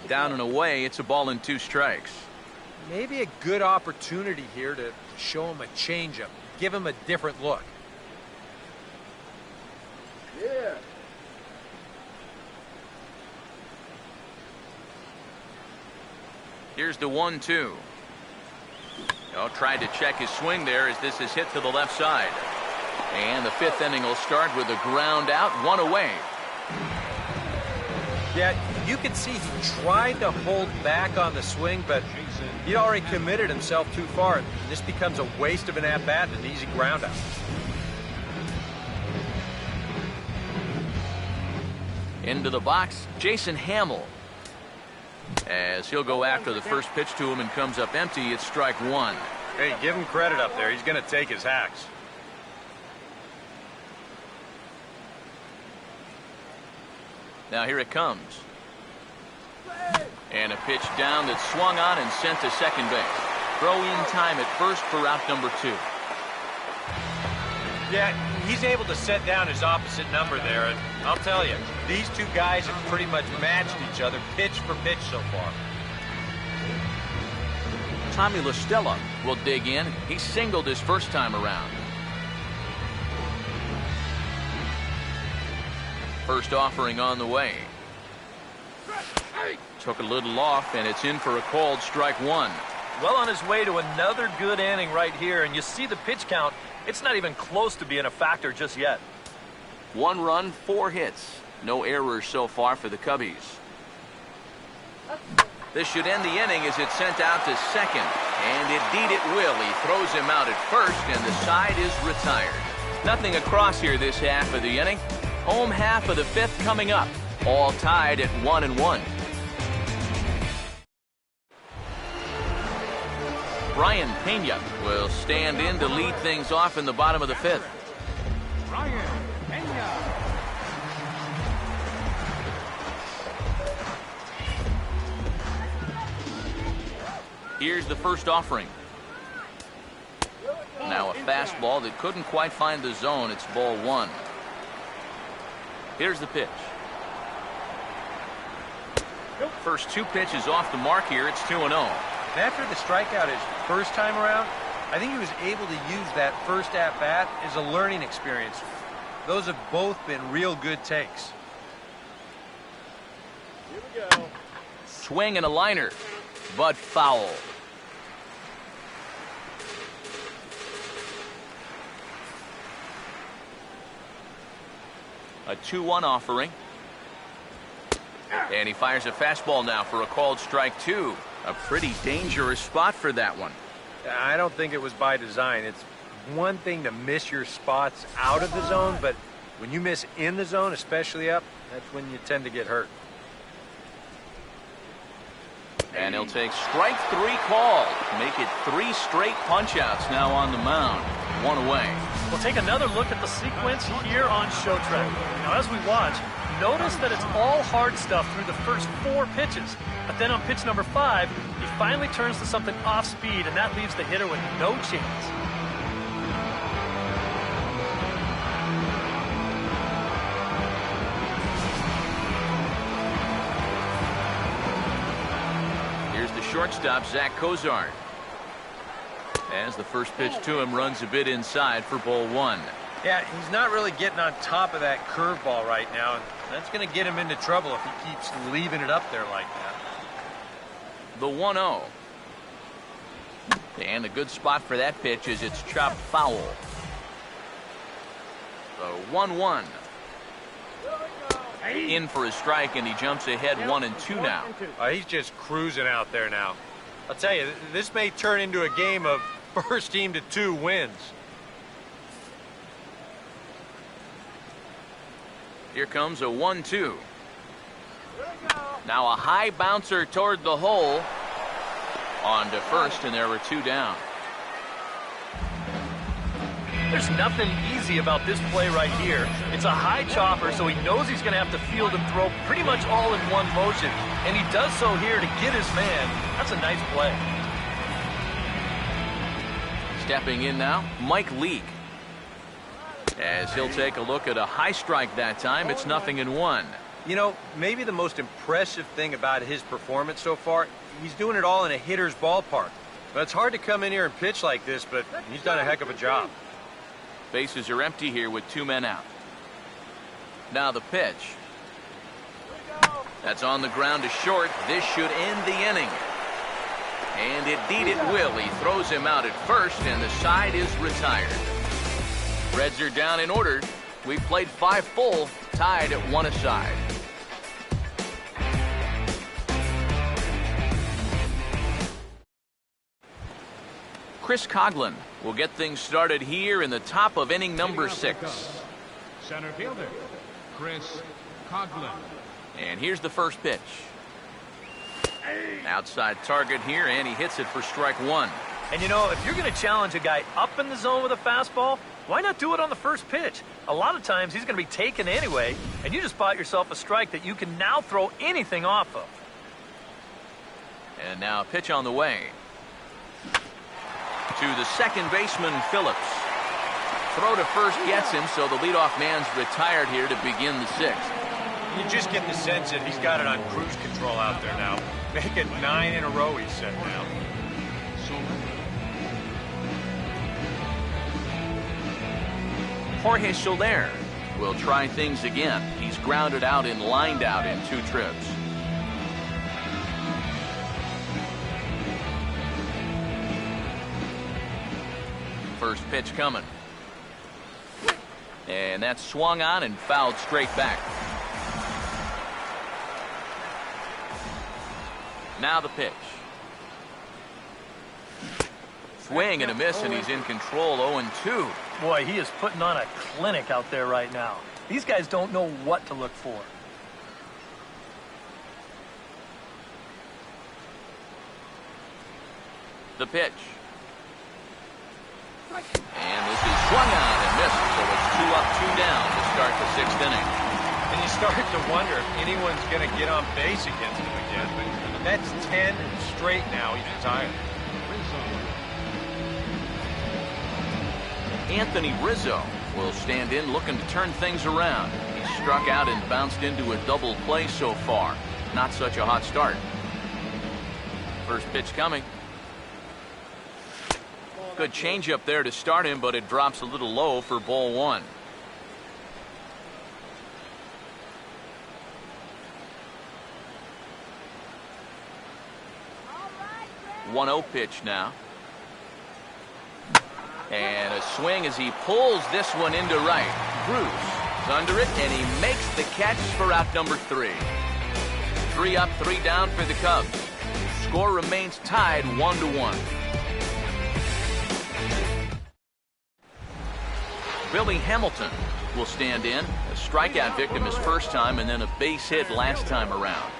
Down and away, it's a ball and 2 strikes. Maybe a good opportunity here to show him a changeup, give him a different look. Yeah. Here's the 1-2. Oh, tried to check his swing there as this is hit to the left side. And the 5th inning will start with a ground out, 1 away. Yeah, you can see he tried to hold back on the swing, but he'd already committed himself too far. This becomes a waste of an at-bat and an easy ground out. Into the box, Jason Hamill. As he'll go after the first pitch to him and comes up empty, it's strike 1. Hey, give him credit up there. He's going to take his hacks. Now here it comes. And a pitch down that's swung on and sent to second base. Throw in time at first for out number 2. Yeah, he's able to set down his opposite number there, and I'll tell you, these 2 guys have pretty much matched each other pitch for pitch so far. Tommy La Stella will dig in. He singled his first time around. First offering on the way. Took a little off, and it's in for a called strike 1. Well on his way to another good inning right here, and you see the pitch count. It's not even close to being a factor just yet. 1 run, 4 hits. No errors so far for the Cubbies. This should end the inning as it's sent out to second. And indeed it will. He throws him out at first, and the side is retired. Nothing across here this half of the inning. Home half of the 5th coming up. All tied at 1-1. Brian Pena will stand in to lead things off in the bottom of the 5th. Brian Pena. Here's the first offering. Now a fastball that couldn't quite find the zone. It's ball 1. Here's the pitch. First 2 pitches off the mark here. It's 2-0. After the strikeout his first time around, I think he was able to use that first at-bat as a learning experience. Those have both been real good takes. Here we go. Swing and a liner, but foul. A 2-1 offering. And he fires a fastball now for a called strike 2. A pretty dangerous spot for that one. I don't think it was by design. It's one thing to miss your spots out of the zone, but when you miss in the zone, especially up, that's when you tend to get hurt. And he'll take strike 3 called. Make it 3 straight punch-outs now on the mound. 1 away. We'll take another look at the sequence here on Showtrack. Now, as we watch, notice that it's all hard stuff through the first 4 pitches. But then on pitch number 5, he finally turns to something off speed, and that leaves the hitter with no chance. Here's the shortstop, Zach Cozart. As the first pitch to him runs a bit inside for ball 1. Yeah, he's not really getting on top of that curveball right now, and that's going to get him into trouble if he keeps leaving it up there like that. The 1-0. And a good spot for that pitch is it's chopped foul. The 1-1. In for a strike, and he jumps ahead 1-2 now. He's just cruising out there now. I'll tell you, this may turn into a game of first team to 2 wins. Here comes a 1-2. Now a high bouncer toward the hole. On to first, and there were 2 down. There's nothing easy about this play right here. It's a high chopper, so he knows he's going to have to field and throw pretty much all in one motion. And he does so here to get his man. That's a nice play. Stepping in now, Mike Leake. As he'll take a look at a high strike that time, it's 0-1. You know, maybe the most impressive thing about his performance so far, he's doing it all in a hitter's ballpark. But it's hard to come in here and pitch like this, but he's done a heck of a job. Bases are empty here with 2 men out. Now the pitch. That's on the ground to short. This should end the inning. And indeed it will. He throws him out at first, and the side is retired. Reds are down in order. We've played 5 full, tied at 1 aside. Chris Coghlan will get things started here in the top of inning number 6. Center fielder, Chris Coghlan. And here's the first pitch. Outside target here, and he hits it for strike 1. And you know, if you're going to challenge a guy up in the zone with a fastball, why not do it on the first pitch? A lot of times he's going to be taken anyway, and you just bought yourself a strike that you can now throw anything off of. And now a pitch on the way. To the second baseman, Phillips. Throw to first gets him, so the leadoff man's retired here to begin the 6th. You just get the sense that he's got it on cruise control out there now. Make it 9 in a row, he said now. Jorge Soler will try things again. He's grounded out and lined out in 2 trips. First pitch coming. And that's swung on and fouled straight back. Now the pitch. Swing and a miss, and he's in control. 0-2. Boy, he is putting on a clinic out there right now. These guys don't know what to look for. The pitch. And this is swung on and missed, so it's 2 up, 2 down to start the 6th inning. And you start to wonder if anyone's going to get on base against him again. But that's 10 straight now. He's retired. Anthony Rizzo will stand in looking to turn things around. He struck out and bounced into a double play so far. Not such a hot start. First pitch coming. Good changeup there to start him, but it drops a little low for ball 1. Right, 1-0 pitch now. And a swing as he pulls this one into right. Bruce is under it, and he makes the catch for out number 3. 3 up, 3 down for the Cubs. Score remains tied 1-1. Billy Hamilton will stand in. A strikeout victim his first time, and then a base hit last time around.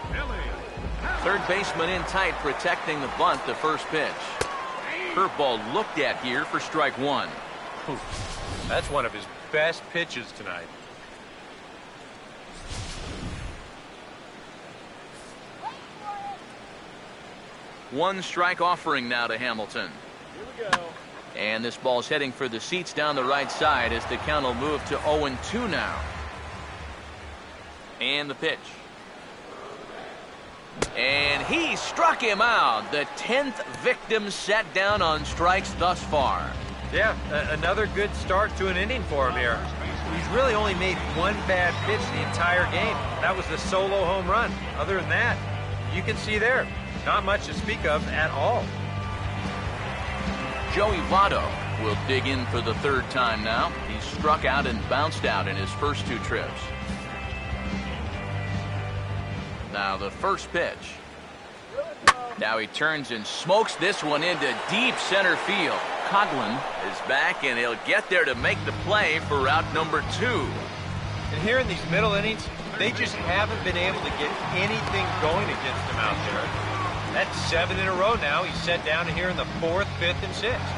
Third baseman in tight, protecting the bunt, the first pitch. Curveball looked at here for strike 1. That's one of his best pitches tonight. 1 strike offering now to Hamilton. Here we go. And this ball's heading for the seats down the right side as the count will move to 0-2 now. And the pitch. And he struck him out. The 10th victim set down on strikes thus far. Yeah, another good start to an inning for him here. He's really only made 1 bad pitch the entire game. That was the solo home run. Other than that, you can see there, not much to speak of at all. Joey Votto will dig in for the 3rd time now. He struck out and bounced out in his first 2 trips. Now the first pitch. Now he turns and smokes this one into deep center field. Coghlan is back, and he'll get there to make the play for route number 2. And here in these middle innings, they just haven't been able to get anything going against him out there. That's 7 in a row now. He's set down here in the 4th, 5th, and 6th.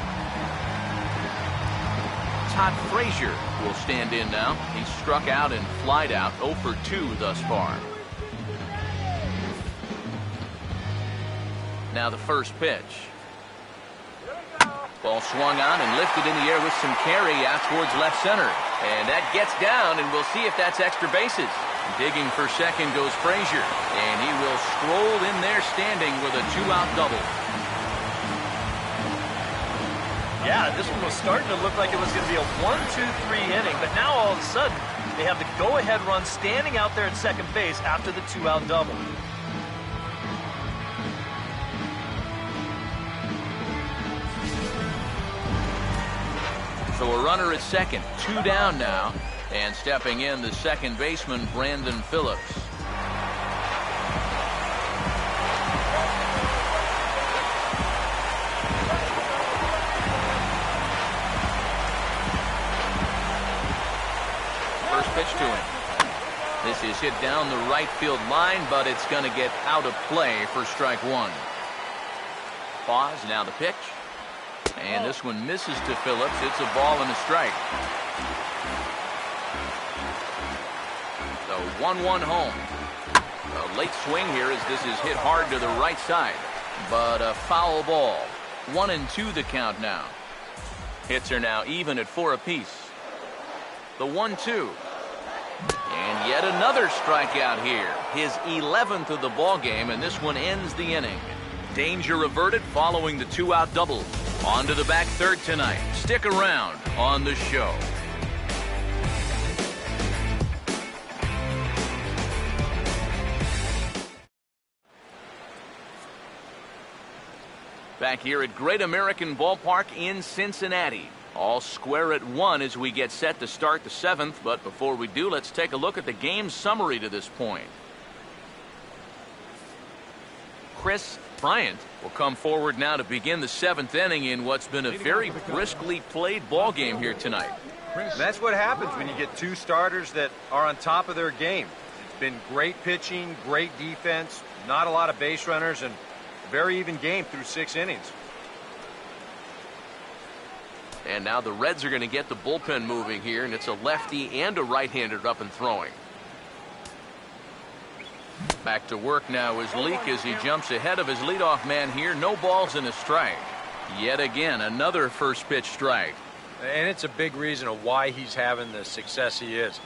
Todd Frazier will stand in now. He struck out and flied out 0 for 2 thus far. Now the first pitch. Ball swung on and lifted in the air with some carry out towards left center. And that gets down, and we'll see if that's extra bases. Digging for second goes Frazier, and he will stroll in there standing with a 2-out double. Yeah, this one was starting to look like it was going to be a 1-2-3 inning, but now all of a sudden they have the go-ahead run standing out there at second base after the 2-out double. So a runner at second, 2 down now, and stepping in the second baseman, Brandon Phillips. First pitch to him. This is hit down the right field line, but it's going to get out of play for strike 1. Pause, now the pitch. And this one misses to Phillips. It's a ball and a strike. So 1-1 home. A late swing here as this is hit hard to the right side. But a foul ball. 1-2 the count now. Hits are now even at 4 apiece. The 1-2. And yet another strikeout here. His 11th of the ball game, and this one ends the inning. Danger averted following the 2-out double. On to the back third tonight. Stick around on the show. Back here at Great American Ballpark in Cincinnati. All square at 1 as we get set to start the 7th. But before we do, let's take a look at the game summary to this point. Chris Bryant will come forward now to begin the 7th inning in what's been a very briskly played ball game here tonight. And that's what happens when you get 2 starters that are on top of their game. It's been great pitching, great defense, not a lot of base runners, and very even game through 6 innings. And now the Reds are going to get the bullpen moving here, and it's a lefty and a right-hander up and throwing. Back to work now is Leake as he jumps ahead of his leadoff man here. No balls and a strike. Yet again, another first pitch strike. And it's a big reason of why he's having the success he is.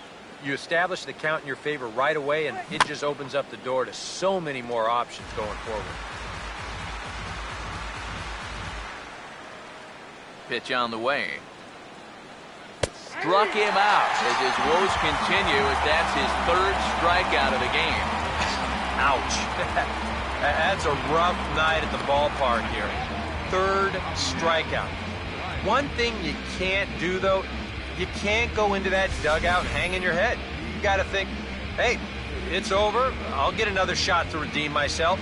You establish the count in your favor right away, and it just opens up the door to so many more options going forward. Pitch on the way. Struck him out as his woes continue as that's his 3rd strikeout of the game. Ouch. That's a rough night at the ballpark here. 3rd strikeout. One thing you can't do, though, you can't go into that dugout hanging your head. You got to think, hey, it's over. I'll get another shot to redeem myself.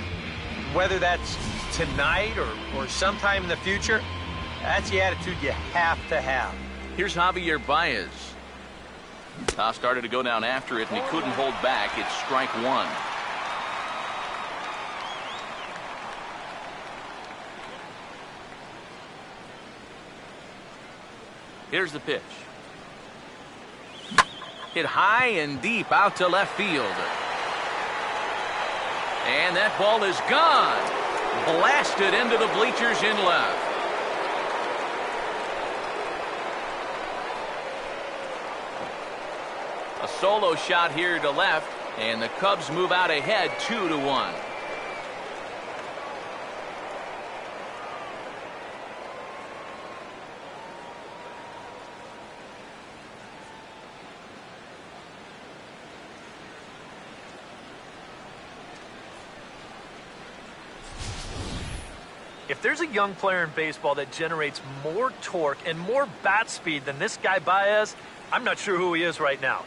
Whether that's tonight or sometime in the future, that's the attitude you have to have. Here's Javier Baez. Toss started to go down after it, and he couldn't hold back. It's strike 1. Here's the pitch. Hit high and deep out to left field. And that ball is gone. Blasted into the bleachers in left. A solo shot here to left, and the Cubs move out ahead 2-1. If there's a young player in baseball that generates more torque and more bat speed than this guy Baez, I'm not sure who he is right now.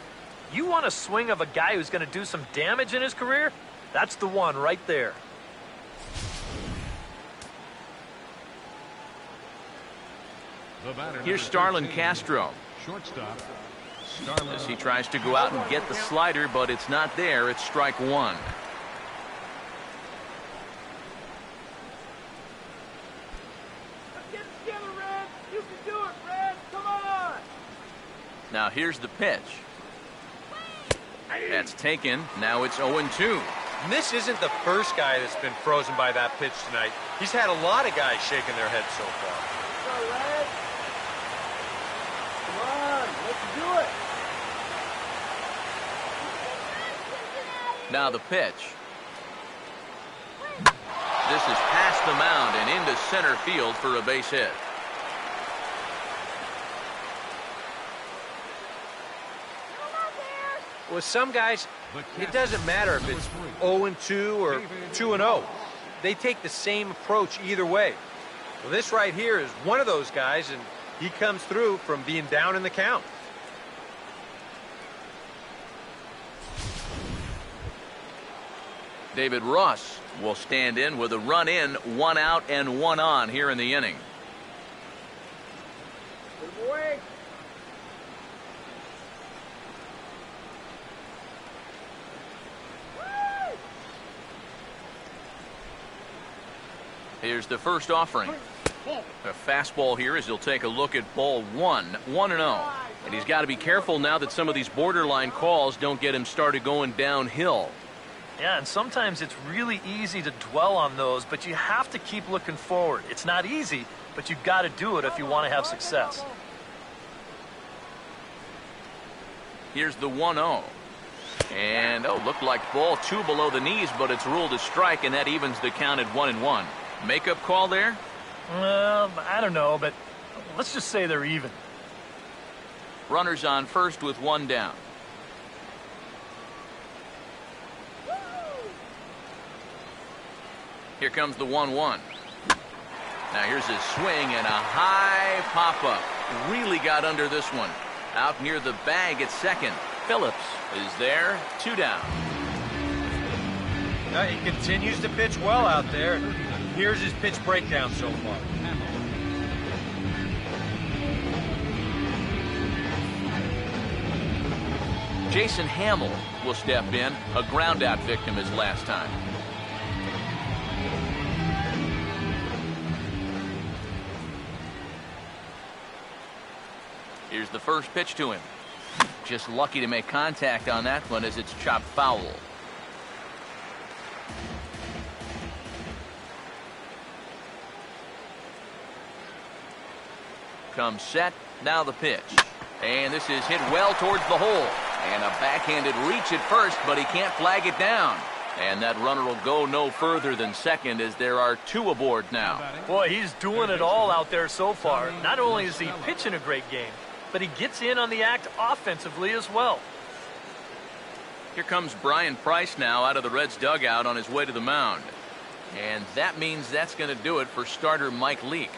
You want a swing of a guy who's going to do some damage in his career? That's the one right there. Here's Starlin Castro. Shortstop. As he tries to go out and get the slider, but it's not there. It's strike one. Now here's the pitch. That's taken. Now it's 0-2. And this isn't the first guy that's been frozen by that pitch tonight. He's had a lot of guys shaking their heads so far. Come on, let's do it. Now the pitch. This is past the mound and into center field for a base hit. With some guys, it doesn't matter if it's 0-2 or 2-0. They take the same approach either way. Well, this right here is one of those guys, and he comes through from being down in the count. David Ross will stand in with a run in, 1 out and 1 on here in the inning. Good boy. Here's the first offering. A fastball here as he'll take a look at ball 1-0. And he's got to be careful now that some of these borderline calls don't get him started going downhill. Yeah, and sometimes it's really easy to dwell on those, but you have to keep looking forward. It's not easy, but you've got to do it if you want to have success. Here's the 1-0. And, looked like ball 2 below the knees, but it's ruled a strike, and that evens the count at 1-1. Makeup call there? I don't know, but let's just say they're even. Runners on first with 1 down. Here comes the 1-1. Now here's his swing and a high pop-up. Really got under this one. Out near the bag at second. Phillips is there, 2 down. Now he continues to pitch well out there. Here's his pitch breakdown so far. Jason Hamill will step in, a ground-out victim his last time. Here's the first pitch to him. Just lucky to make contact on that one as it's chopped foul. Comes set, now the pitch. And this is hit well towards the hole. And a backhanded reach at first, but he can't flag it down. And that runner will go no further than second as there are 2 aboard now. Boy, he's doing it all out there so far. Not only is he pitching a great game, but he gets in on the act offensively as well. Here comes Brian Price now out of the Reds dugout on his way to the mound. And that means that's going to do it for starter Mike Leake.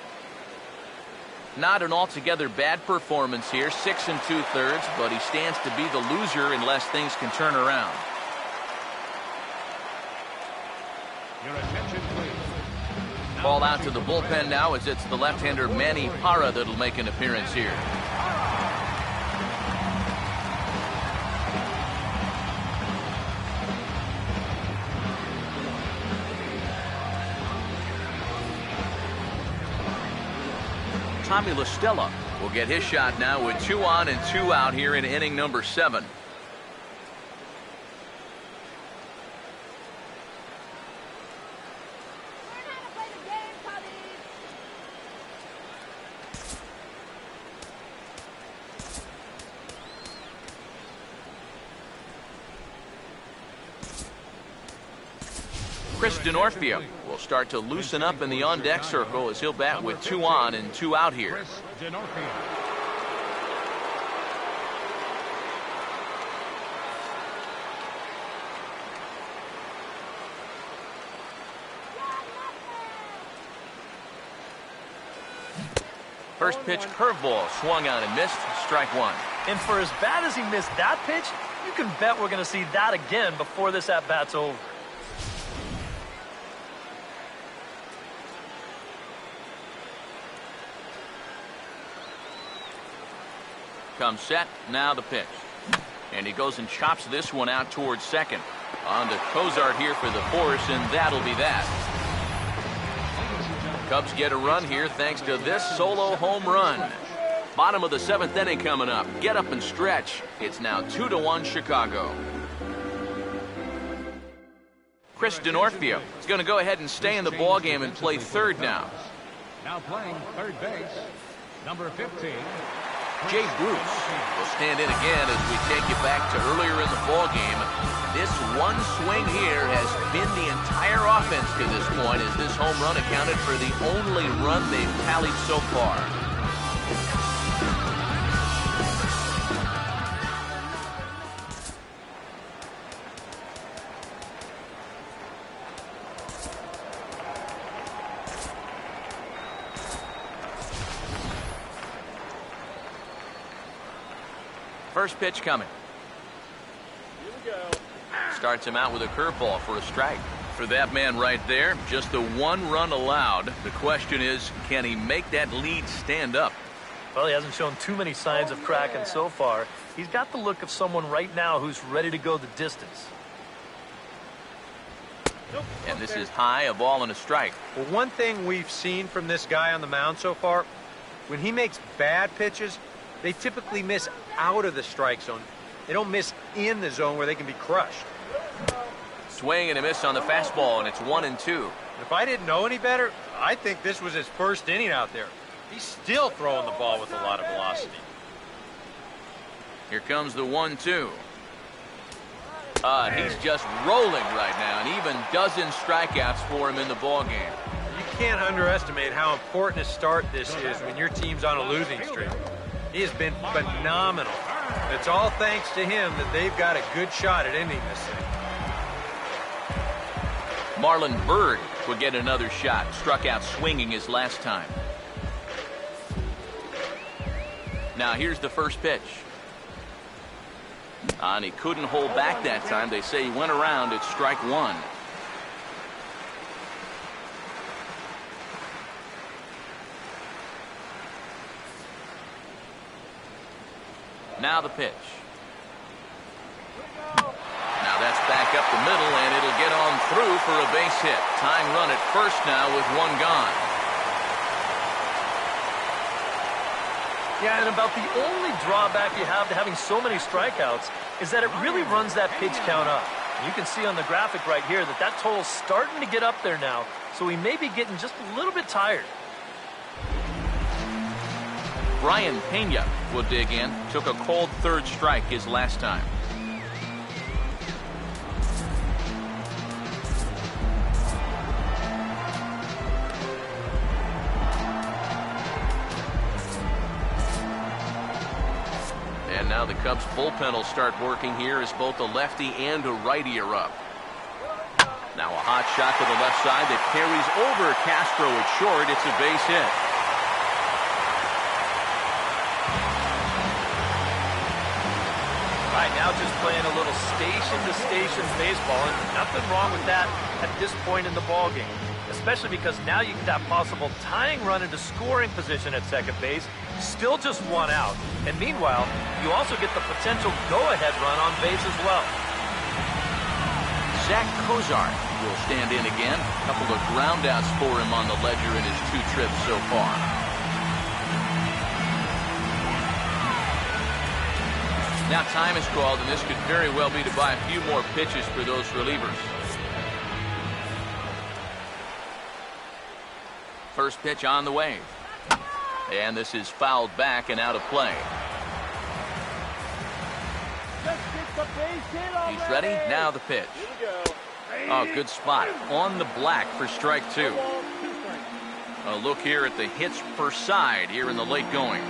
Not an altogether bad performance here, 6 2/3, but he stands to be the loser unless things can turn around. Your attention, please. Ball out to the bullpen now as it's the left-hander Manny Parra that'll make an appearance here. Tommy La Stella will get his shot now with 2 on and 2 out here in inning number 7. Chris Denorfia will start to loosen up in the on-deck circle as he'll bat with 2 on and 2 out here. Chris Denorfia. First pitch curveball swung on and missed. Strike 1. And for as bad as he missed that pitch, you can bet we're going to see that again before this at-bat's over. Comes set, now the pitch. And he goes and chops this one out towards second. On to Cozart here for the force, and that'll be that. Cubs get a run here thanks to this solo home run. Bottom of the 7th inning coming up. Get up and stretch. It's now 2-1 Chicago. Chris Denorfia is going to go ahead and stay in the ballgame and play third now. Now playing third base, number 15. Jay Bruce will stand in again as we take you back to earlier in the ballgame. This one swing here has been the entire offense to this point, as this home run accounted for the only run they've tallied so far. First pitch coming. Here we go. Starts him out with a curveball for a strike. For that man right there, just the 1 run allowed. The question is, can he make that lead stand up? Well, he hasn't shown too many signs of cracking so far. He's got the look of someone right now who's ready to go the distance. And this is high, a ball and a strike. Well, one thing we've seen from this guy on the mound so far, when he makes bad pitches, they typically miss out of the strike zone. They don't miss in the zone where they can be crushed. Swing and a miss on the fastball, and it's 1-2. If I didn't know any better, I think this was his first inning out there. He's still throwing the ball with a lot of velocity. Here comes the 1-2. He's just rolling right now, and even dozen strikeouts for him in the ballgame. You can't underestimate how important a start this is when your team's on a losing streak. He has been phenomenal. It's all thanks to him that they've got a good shot at ending this thing. Marlon Byrd would get another shot. Struck out swinging his last time. Now here's the first pitch. And he couldn't hold back that time. They say he went around. It's strike 1. Now the pitch. Now that's back up the middle, and it'll get on through for a base hit. Tying run at first now with 1 gone. Yeah, and about the only drawback you have to having so many strikeouts is that it really runs that pitch count up. You can see on the graphic right here that that total's starting to get up there now, so he may be getting just a little bit tired. Brian Pena will dig in. Took a cold third strike his last time. And now the Cubs bullpen will start working here as both a lefty and a righty are up. Now a hot shot to the left side that carries over Castro at short. It's a base hit. Right now just playing a little station-to-station baseball, and nothing wrong with that at this point in the ballgame, especially because now you get that possible tying run into scoring position at second base, still just 1 out, and meanwhile, you also get the potential go-ahead run on base as well. Zach Cozart will stand in again. A couple of groundouts for him on the ledger in his 2 trips so far. Now time is called, and this could very well be to buy a few more pitches for those relievers. First pitch on the way. And this is fouled back and out of play. He's ready. Now the pitch. Oh, good spot. On the black for strike 2. A look here at the hits per side here in the late going.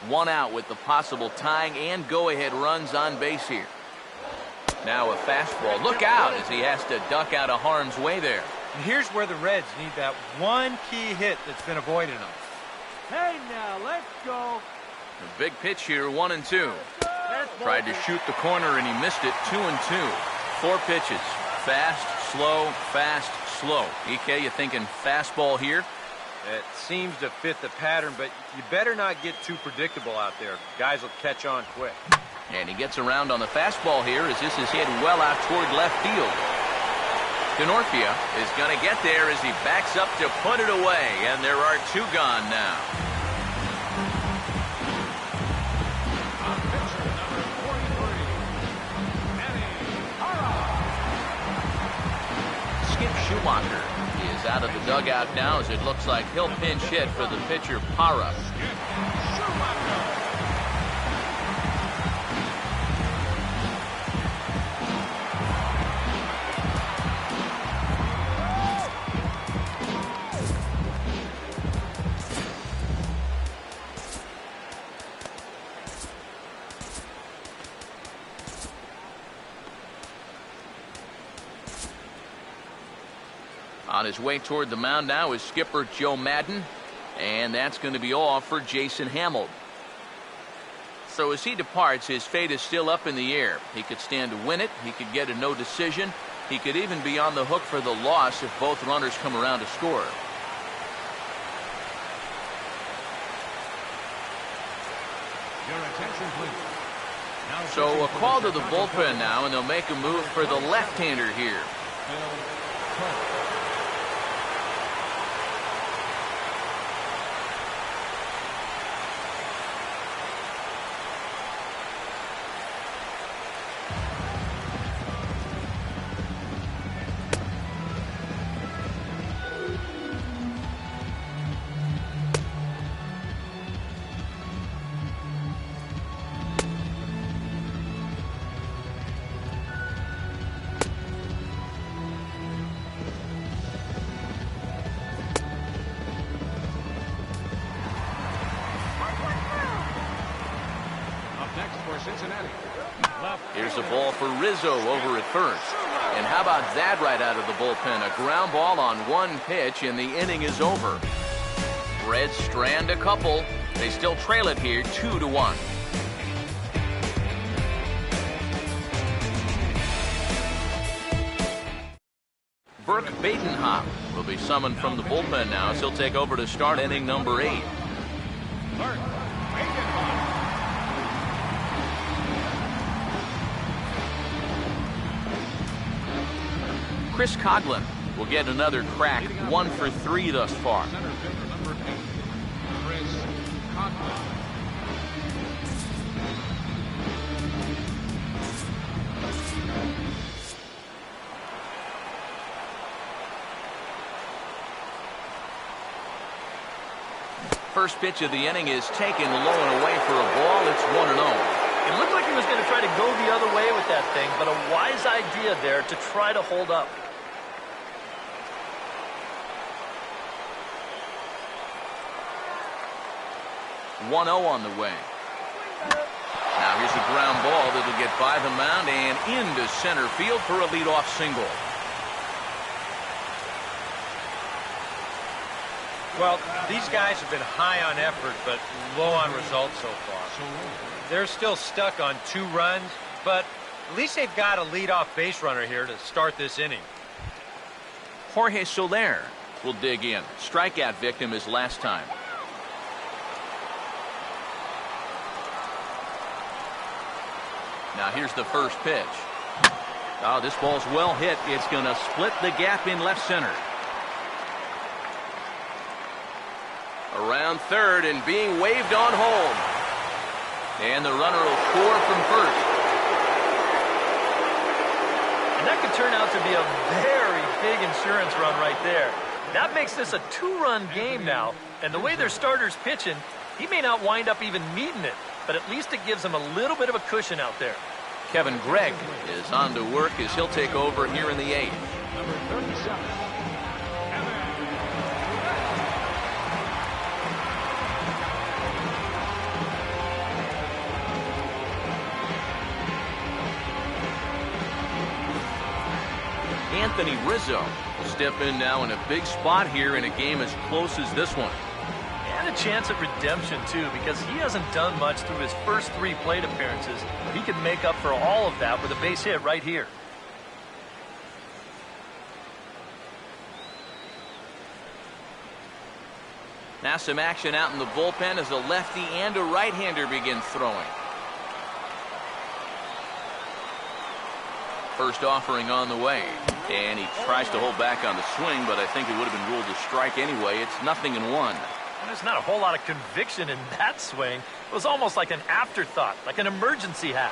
1 out with the possible tying and go-ahead runs on base here. Now a fastball. Look out as he has to duck out of harm's way there. And here's where the Reds need that one key hit that's been avoiding them. Hey now, let's go. A big pitch here, 1-2. Tried to shoot the corner and he missed it. 2-2. 4 pitches. Fast, slow, fast, slow. EK, you thinking fastball here? It seems to fit the pattern, but you better not get too predictable out there. Guys will catch on quick. And he gets around on the fastball here as this is hit well out toward left field. Denorfia is going to get there as he backs up to put it away, and there are 2 gone now. Skip Schumacher is out of the dugout now as it looks like he'll pinch hit for the pitcher Parra. On his way toward the mound now is skipper Joe Madden, and that's going to be all for Jason Hammel. So as he departs, his fate is still up in the air. He could stand to win it, he could get a no decision, he could even be on the hook for the loss if both runners come around to score. Your attention, please. Now So a call to the bullpen now, and they'll make a move for the left-hander here. Cincinnati. Here's a ball for Rizzo over at first. And how about that right out of the bullpen? A ground ball on 1 pitch, and the inning is over. Reds strand a couple. They still trail it here 2-1. Burke Badenhop will be summoned from the bullpen now, as he'll take over to start inning number 8. Burke Badenhop. Chris Coghlan will get another crack, 1 for 3 thus far. Center fielder number 8, Chris Coghlan. First pitch of the inning is taken low and away for a ball. It's 1-0. It looked like he was going to try to go the other way with that thing, but a wise idea there to try to hold up. 1-0 on the way. Now here's a ground ball that'll get by the mound and into center field for a leadoff single. Well, these guys have been high on effort, but low on results so far. They're still stuck on 2 runs, but at least they've got a leadoff base runner here to start this inning. Jorge Soler will dig in. Strikeout victim his last time. Now here's the first pitch. Oh, this ball's well hit. It's going to split the gap in left center. Around third and being waved on home. And the runner will score from first. And that could turn out to be a very big insurance run right there. That makes this a 2-run game now. And the way their starter's pitching, he may not wind up even needing it. But at least it gives him a little bit of a cushion out there. Kevin Gregg is on to work as he'll take over here in the 8th. Number 37. Anthony Rizzo will step in now in a big spot here in a game as close as this one. And a chance at redemption, too, because he hasn't done much through his first 3 plate appearances. He can make up for all of that with a base hit right here. Now some action out in the bullpen as a lefty and a right-hander begin throwing. First offering on the way. And he tries to hold back on the swing, but I think it would have been ruled a strike anyway. It's 0-1. And there's not a whole lot of conviction in that swing. It was almost like an afterthought, like an emergency hat.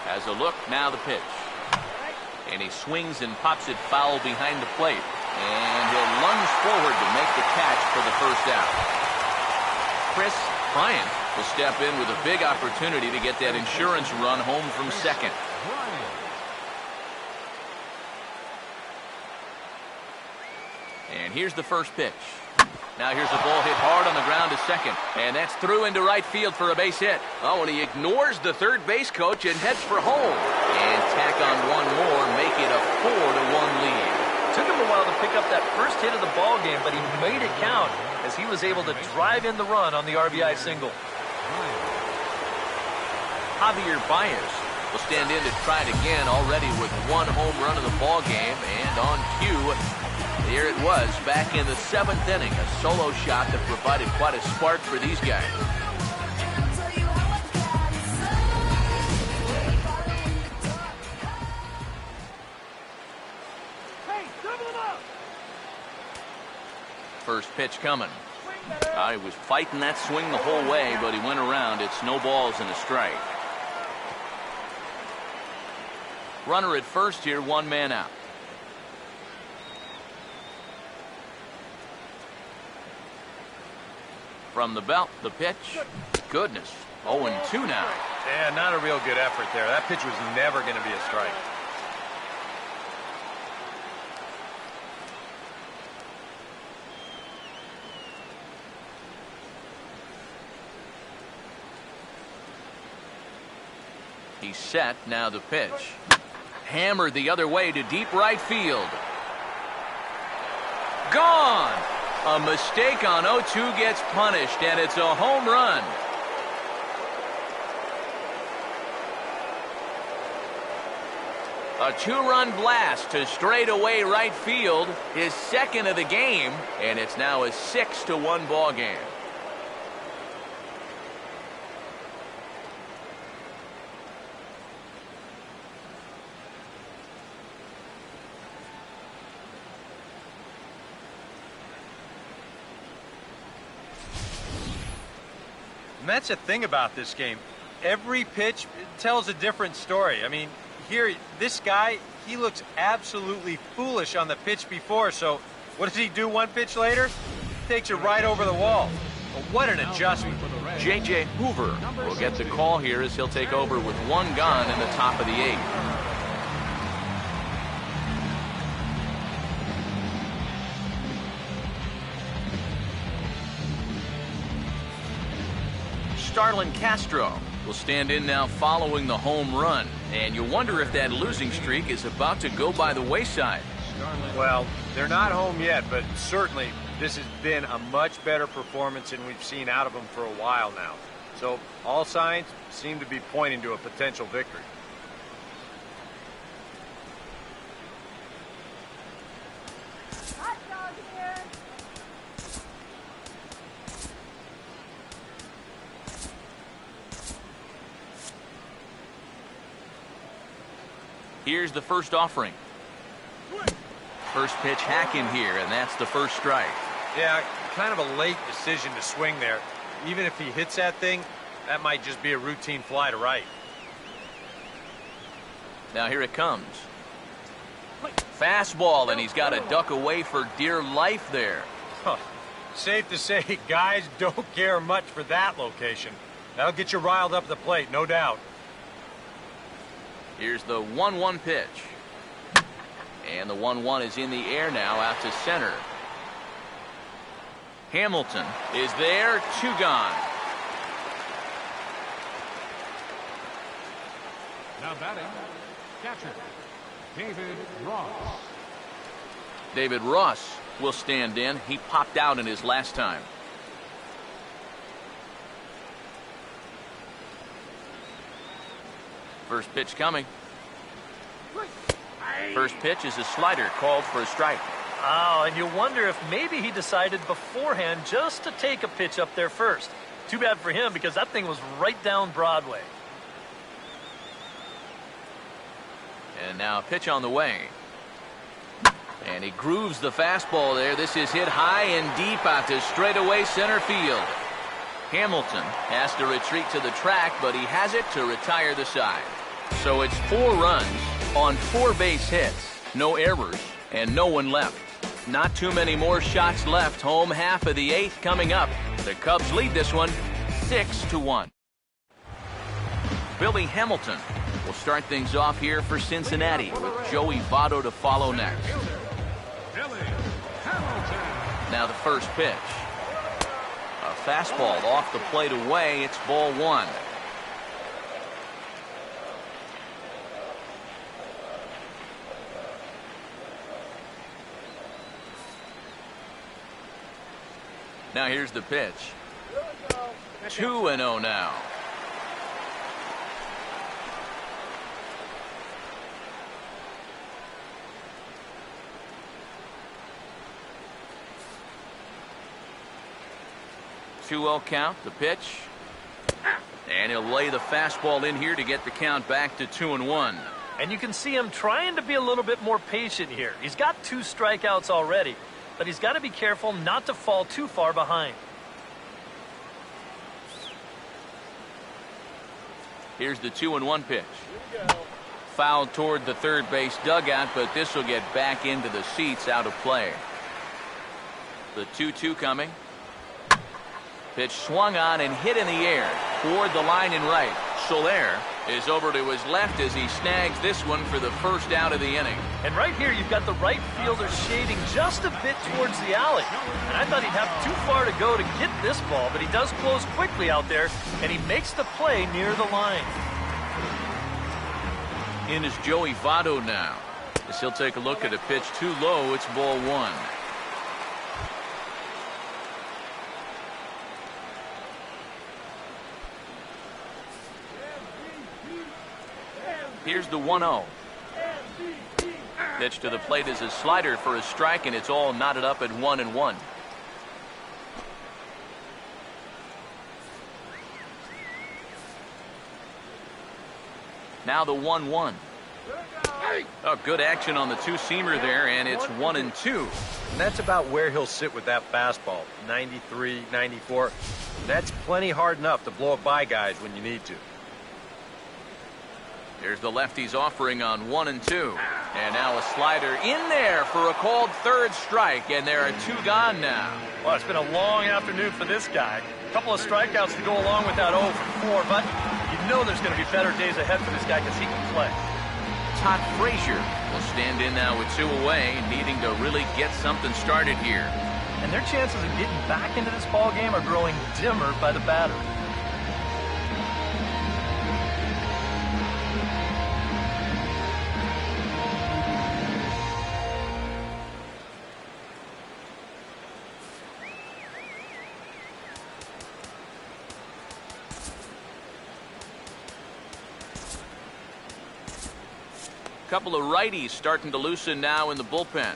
As a look, now the pitch. And he swings and pops it foul behind the plate. And he'll lunge forward to make the catch for the first out. Chris Bryant will step in with a big opportunity to get that insurance run home from second. And here's the first pitch. Now here's a ball hit hard on the ground to second. And that's through into right field for a base hit. Oh, and he ignores the third base coach and heads for home. And tack on one more, make it a 4-1 lead. Took him a while to pick up that first hit of the ball game, but he made it count as he was able to drive in the run on the RBI single. Javier Baez will stand in to try it again, already with 1 home run of the ball game. And on cue, here it was back in the 7th inning, a solo shot that provided quite a spark for these guys. First pitch coming. He was fighting that swing the whole way, but he went around. It's no balls and a strike. Runner at first here, 1 man out. From the belt, the pitch. Goodness, 0-2 now. Yeah, not a real good effort there. That pitch was never going to be a strike. He's set, now the pitch. Hammered the other way to deep right field. Gone! A mistake on 0-2 gets punished, and it's a home run. A 2-run blast to straightaway right field, his second of the game, and it's now a 6-1 ball game. And that's the thing about this game. Every pitch tells a different story. I mean, here, this guy, he looks absolutely foolish on the pitch before. So what does he do 1 pitch later? Takes it right over the wall. Well, what an adjustment. J.J. Hoover will get the call here as he'll take over with 1 gone in the top of the 8th. Starlin Castro will stand in now following the home run. And you wonder if that losing streak is about to go by the wayside. Well, they're not home yet, but certainly this has been a much better performance than we've seen out of them for a while now. So all signs seem to be pointing to a potential victory. Hot dog here. Here's the first offering. First pitch hack in here, and that's the first strike. Yeah, kind of a late decision to swing there. Even if he hits that thing, that might just be a routine fly to right. Now here it comes. Fastball, and he's got to duck away for dear life there. Huh. Safe to say, guys don't care much for that location. That'll get you riled up at the plate, no doubt. Here's the 1-1 pitch. And the 1-1 is in the air now out to center. Hamilton is there, 2 gone. Now batting, catcher, David Ross. David Ross will stand in. He popped out in his last time. First pitch coming. First pitch is a slider called for a strike. Oh, and you wonder if maybe he decided beforehand just to take a pitch up there first. Too bad for him because that thing was right down Broadway. And now a pitch on the way. And he grooves the fastball there. This is hit high and deep out to straightaway center field. Hamilton has to retreat to the track, but he has it to retire the side. So it's 4 runs on 4 base hits, no errors, and no one left. Not too many more shots left. Home half of the 8th coming up. The Cubs lead this one 6-1. Billy Hamilton will start things off here for Cincinnati with Joey Votto to follow next. Billy Hamilton. Now the first pitch. A fastball off the plate away. It's ball 1. Now here's the pitch. 2-0 now. Two-0 count, the pitch. And he'll lay the fastball in here to get the count back to 2-1. And you can see him trying to be a little bit more patient here. He's got 2 strikeouts already, but he's got to be careful not to fall too far behind. Here's the 2-1 pitch. Fouled toward the third base dugout, but this will get back into the seats, out of play. The 2-2 coming. Pitch swung on and hit in the air toward the line and right. Soler is over to his left as he snags this one for the first out of the inning. And right here, you've got the right fielder shading just a bit towards the alley. And I thought he'd have too far to go to get this ball, but he does close quickly out there, and he makes the play near the line. In is Joey Votto now. As he'll take a look at a pitch too low, it's ball 1. Here's the 1-0. Pitch to the plate is a slider for a strike, and it's all knotted up at 1-1. Now the 1-1. Oh, good action on the two-seamer there, and it's 1-2. And that's about where he'll sit with that fastball. 93, 94. That's plenty hard enough to blow it by guys when you need to. Here's the lefty's offering on 1-2. And now a slider in there for a called third strike, and there are 2 gone now. Well, it's been a long afternoon for this guy. A couple of strikeouts to go along with that 0 for 4, but you know there's going to be better days ahead for this guy because he can play. Todd Frazier will stand in now with 2 away, needing to really get something started here. And their chances of getting back into this ball game are growing dimmer by the batter. Couple of righties starting to loosen now in the bullpen.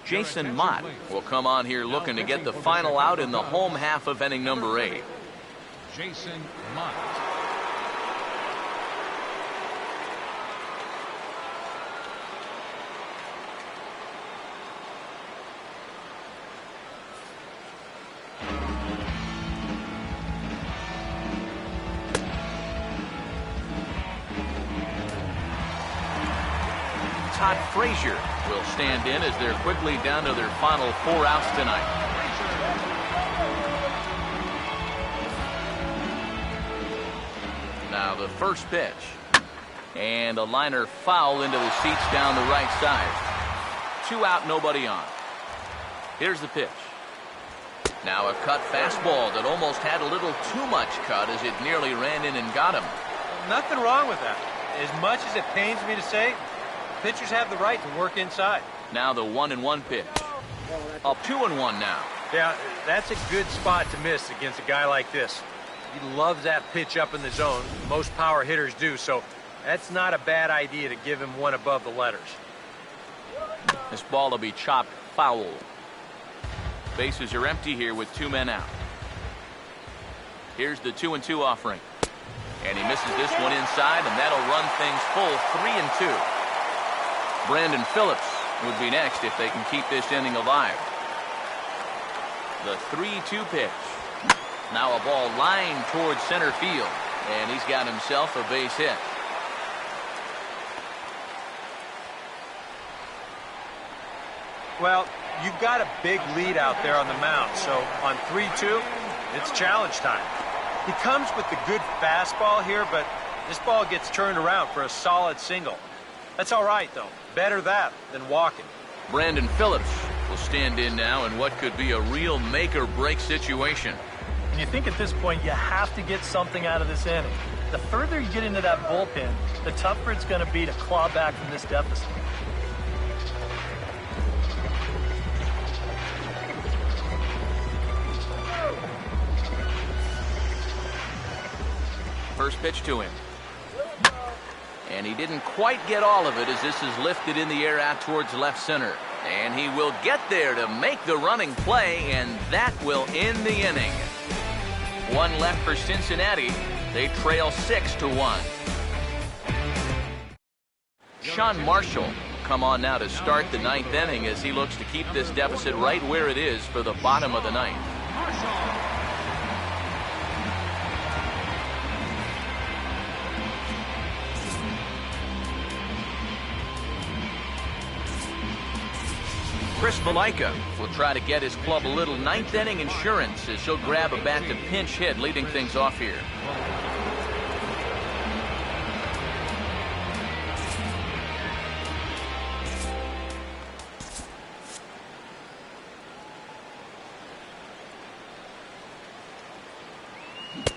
Jason Mott will come on here looking to get the final out in the home half of inning number 8. Jason Mott. Todd Frazier will stand in as they're quickly down to their final 4 outs tonight. Now the first pitch. And a liner foul into the seats down the right side. 2 out, nobody on. Here's the pitch. Now a cut fastball that almost had a little too much cut as it nearly ran in and got him. Nothing wrong with that. As much as it pains me to say, pitchers have the right to work inside. Now the 1-1 pitch. Up 2-1 now. Yeah, that's a good spot to miss against a guy like this. He loves that pitch up in the zone. Most power hitters do, so that's not a bad idea to give him one above the letters. This ball will be chopped foul. Bases are empty here with 2 men out. Here's the 2-2 offering. And he misses this one inside, and that'll run things full 3-2. Brandon Phillips would be next if they can keep this inning alive. The 3-2 pitch. Now a ball lined towards center field, and he's got himself a base hit. Well, you've got a big lead out there on the mound, so on 3-2, it's challenge time. He comes with the good fastball here, but this ball gets turned around for a solid single. That's all right, though. Better that than walking. Brandon Phillips will stand in now in what could be a real make-or-break situation. And you think at this point you have to get something out of this inning. The further you get into that bullpen, the tougher it's going to be to claw back from this deficit. First pitch to him. And he didn't quite get all of it as this is lifted in the air out towards left center. And he will get there to make the running play, and that will end the inning. 1 left for Cincinnati. They trail 6-1. Sean Marshall will come on now to start the 9th inning as he looks to keep this deficit right where it is for the bottom of the 9th. Chris Valaika will try to get his club a little 9th inning insurance as he'll grab a bat to pinch hit, leading things off here.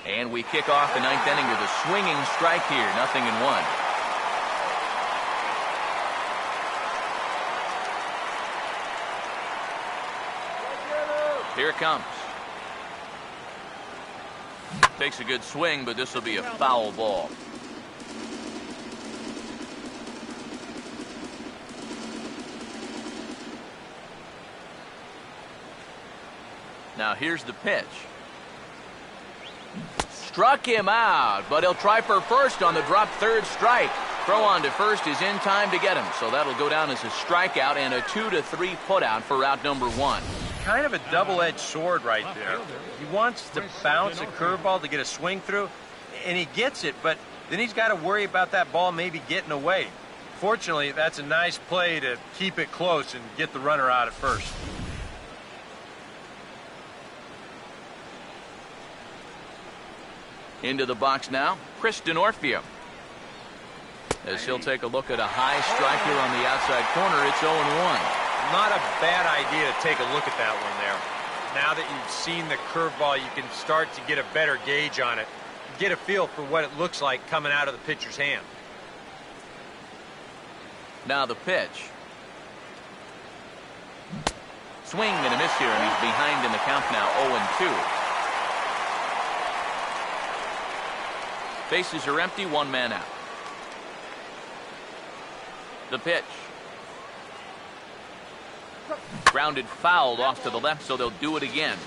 And we kick off the 9th inning with a swinging strike here, 0-1. Here it comes. Takes a good swing, but this will be a foul ball. Now here's the pitch. Struck him out, but he'll try for first on the drop third strike. Throw on to first is in time to get him, so that'll go down as a strikeout and a 2-3 putout for out number 1. Kind of a double-edged sword right there. He wants to bounce a curveball to get a swing through, and he gets it, but then he's got to worry about that ball maybe getting away. Fortunately, that's a nice play to keep it close and get the runner out at first. Into the box now, Chris Denorfia. As he'll take a look at a high strike here on the outside corner, it's 0-1. Not a bad idea to take a look at that one there. Now that you've seen the curveball, you can start to get a better gauge on it. Get a feel for what it looks like coming out of the pitcher's hand. Now the pitch. Swing and a miss here, and he's behind in the count now, 0-2. Bases are empty, 1 man out. The pitch. Grounded foul off to the left, so they'll do it again.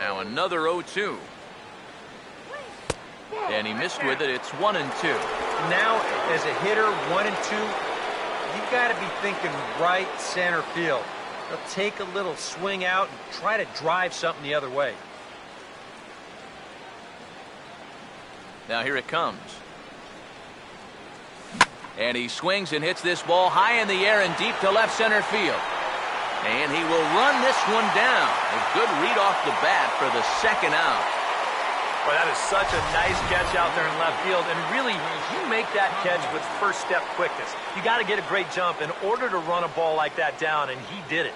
Now another 0-2. And he missed with it. It's 1-2. Now, as a hitter, 1-2, you've got to be thinking right center field. They'll take a little swing out and try to drive something the other way. Now here it comes. And he swings and hits this ball high in the air and deep to left center field. And he will run this one down. A good read off the bat for the second out. Well, that is such a nice catch out there in left field. And really, you make that catch with first step quickness. You got to get a great jump in order to run a ball like that down, and he did it.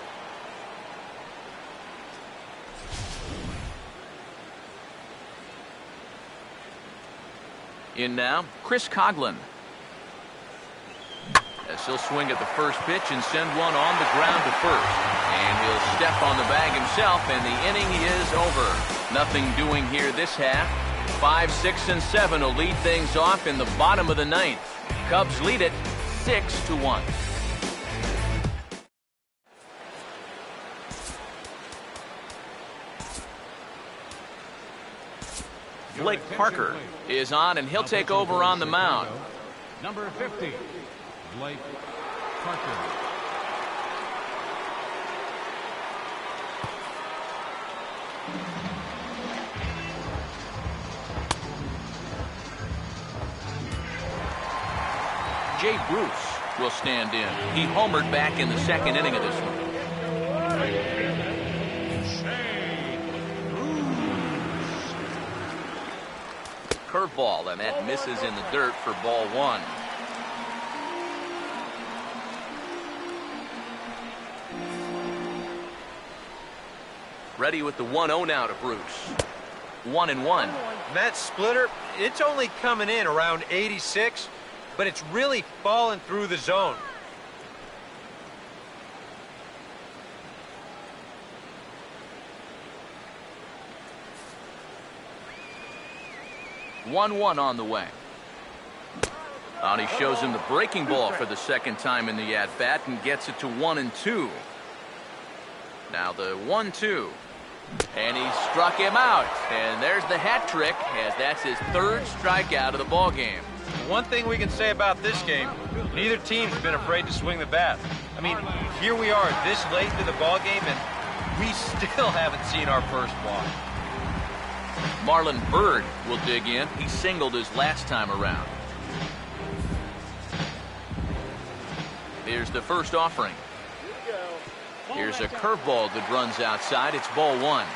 In now, Chris Coghlan. As he'll swing at the first pitch and send one on the ground to first. And he'll step on the bag himself, and the inning is over. Nothing doing here this half. 5, 6, and 7 will lead things off in the bottom of the ninth. Cubs lead it 6-1. Blake Parker is on, and he'll take over on the mound. Number 50, Blake Parker. Jay Bruce will stand in. He homered back in the second inning of this one. Curveball, and that misses in the dirt for ball one. Ready with the 1-0 now to Bruce. 1-1. That splitter, it's only coming in around 86, but it's really falling through the zone. One on the way. And he shows him the breaking ball for the second time in the at-bat and gets it to 1-2. Now the 1-2. And he struck him out. And there's the hat trick, as that's his third strikeout of the ball game. One thing we can say about this game, neither team's been afraid to swing the bat. I mean, here we are this late to the ball game, and we still haven't seen our first walk. Marlon Byrd will dig in. He singled his last time around. Here's the first offering. Here's a curveball that runs outside. It's ball one.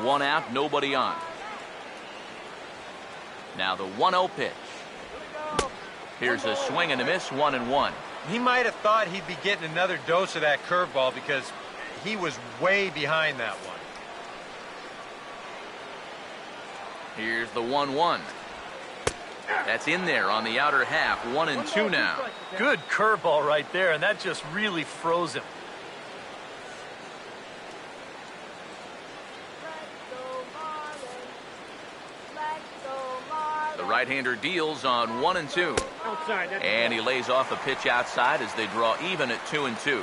One out, nobody on. Now the 1-0 pitch. Here's a swing and a miss, 1-1. He might have thought he'd be getting another dose of that curveball because he was way behind that one. Here's the 1-1. That's in there on the outer half. 1-2 now. Good curveball right there, and that just really froze him. The right-hander deals on 1-2. And he lays off a pitch outside as they draw even at 2-2.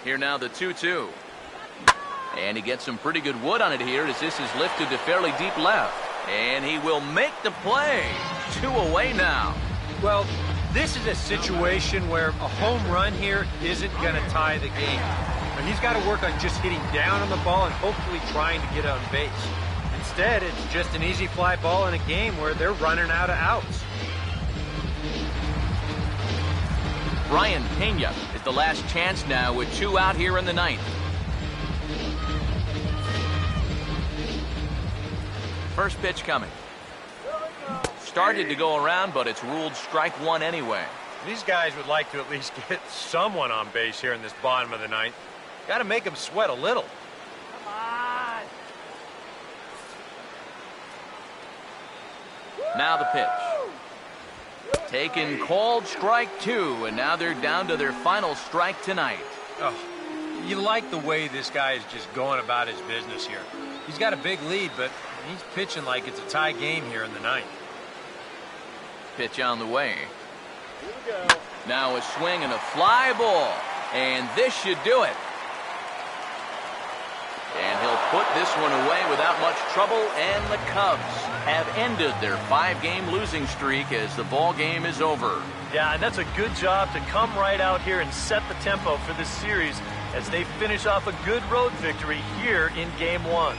Here now the 2-2. And he gets some pretty good wood on it here as this is lifted to fairly deep left. And he will make the play. 2 away now. Well, this is a situation where a home run here isn't going to tie the game. And he's got to work on just hitting down on the ball and hopefully trying to get on base. Instead, it's just an easy fly ball in a game where they're running out of outs. Brian Pena is the last chance now with 2 out here in the ninth. First pitch coming. Started to go around, but it's ruled strike one anyway. These guys would like to at least get someone on base here in this bottom of the ninth. Got to make them sweat a little. Come on. Now the pitch. Taken, called strike 2, and now they're down to their final strike tonight. Oh, you like the way this guy is just going about his business here. He's got a big lead, but he's pitching like it's a tie game here in the ninth. Pitch on the way. Here we go. Now a swing and a fly ball. And this should do it. And he'll put this one away without much trouble, and the Cubs have ended their 5-game losing streak as the ball game is over. Yeah, and that's a good job to come right out here and set the tempo for this series as they finish off a good road victory here in Game 1.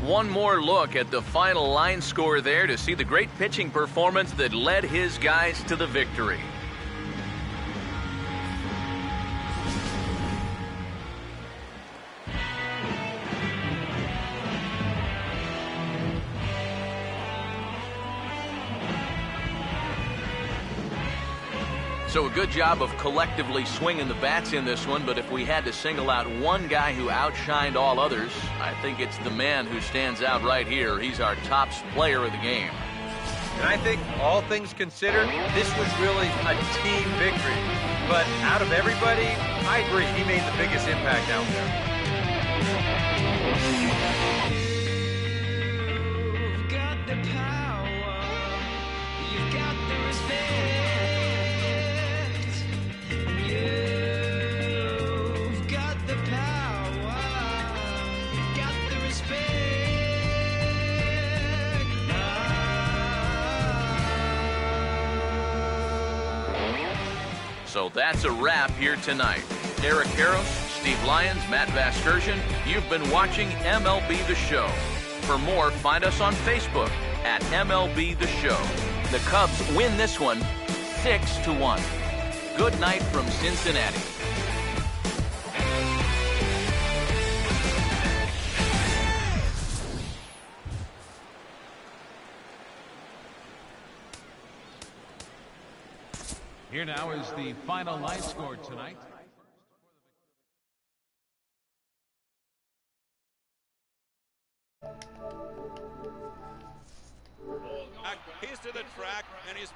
One more look at the final line score there to see the great pitching performance that led his guys to the victory. So a good job of collectively swinging the bats in this one, but if we had to single out one guy who outshined all others, I think it's the man who stands out right here. He's our top player of the game. And I think, all things considered, this was really a team victory. But out of everybody, I agree, he made the biggest impact out there. You've got the power, you've got the respect. You've got the power, you've got the respect. So that's a wrap here tonight. Eric Karros, Steve Lyons, Matt Vasgersian, you've been watching MLB The Show. For more, find us on Facebook at MLB The Show. The Cubs win this one 6-1. Good night from Cincinnati. Here now is the final line score tonight.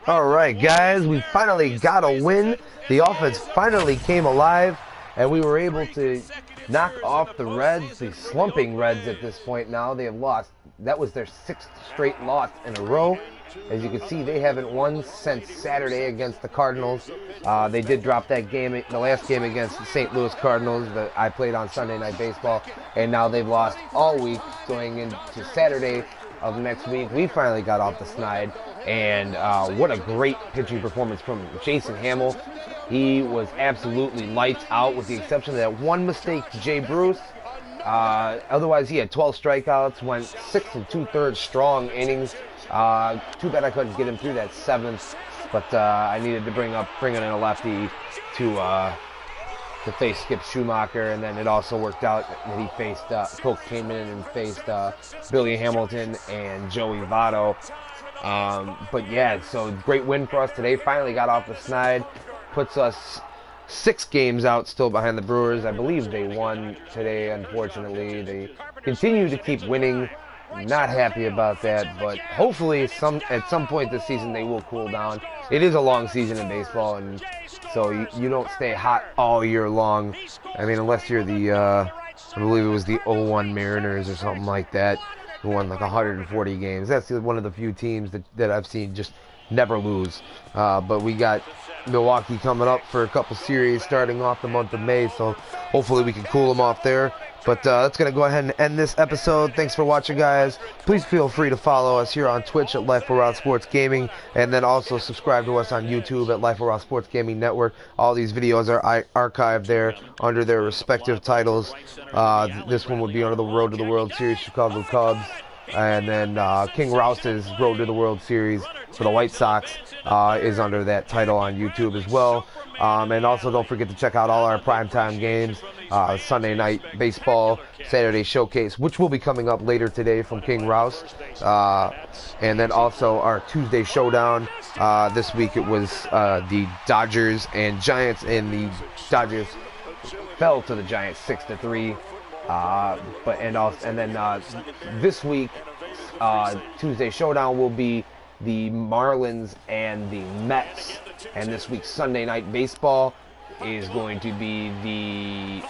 All right, guys, we finally got a win. The offense finally came alive, and we were able to knock off the Reds, the slumping Reds at this point now. They have lost. That was their 6th straight loss in a row. As you can see, they haven't won since Saturday against the Cardinals. They did drop that game, the last game against the St. Louis Cardinals that I played on Sunday Night Baseball, and now they've lost all week going into Saturday of next week. We finally got off the snide, and what a great pitching performance from Jason Hamill. He was absolutely lights out with the exception of that one mistake to Jay Bruce. Otherwise, he had 12 strikeouts, went 6 2/3 strong innings. Too bad I couldn't get him through that 7th, but I needed to bring in a lefty to face Skip Schumacher, and then it also worked out that he faced Coke came in and faced Billy Hamilton and Joey Votto. But yeah, so great win for us today. Finally got off the snide, puts us 6 games out still behind the Brewers. I believe they won today, unfortunately. They continue to keep winning. Not happy about that, but hopefully at some point this season they will cool down. It is a long season in baseball, and so you don't stay hot all year long. I mean, unless you're the, I believe it was the 01 Mariners or something like that, who won like 140 games. That's one of the few teams that I've seen just never lose. But we got Milwaukee coming up for a couple series starting off the month of May, so hopefully we can cool them off there. But that's going to go ahead and end this episode. Thanks for watching, guys. Please feel free to follow us here on Twitch at Life Around Sports Gaming, and then also subscribe to us on YouTube at Life Around Sports Gaming Network. All these videos are archived there under their respective titles. This one would be under the Road to the World Series, Chicago Cubs. And then King Rouse's Road to the World Series for the White Sox is under that title on YouTube as well. And also don't forget to check out all our primetime games. Sunday night baseball, Saturday showcase, which will be coming up later today from King Rouse. And then also our Tuesday showdown. This week it was the Dodgers and Giants, and the Dodgers fell to the Giants 6-3. This week, Tuesday showdown will be the Marlins and the Mets, and this week's Sunday night baseball is going to be the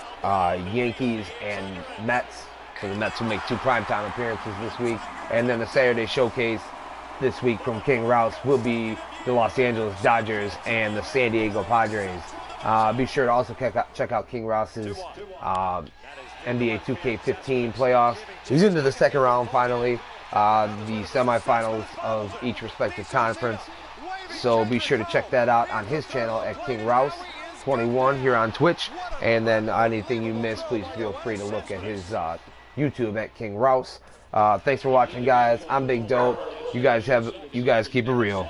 Yankees and Mets. So the Mets will make 2 primetime appearances this week, and then the Saturday showcase this week from King Rouse will be the Los Angeles Dodgers and the San Diego Padres. Be sure to also check out King Rouse's NBA 2K15 playoffs. He's into the second round finally, the semifinals of each respective conference. So be sure to check that out on his channel at King Rouse 21 here on Twitch. And then anything you miss, please feel free to look at his YouTube at King Rouse. Thanks for watching, guys. I'm Big Dope. You guys keep it real.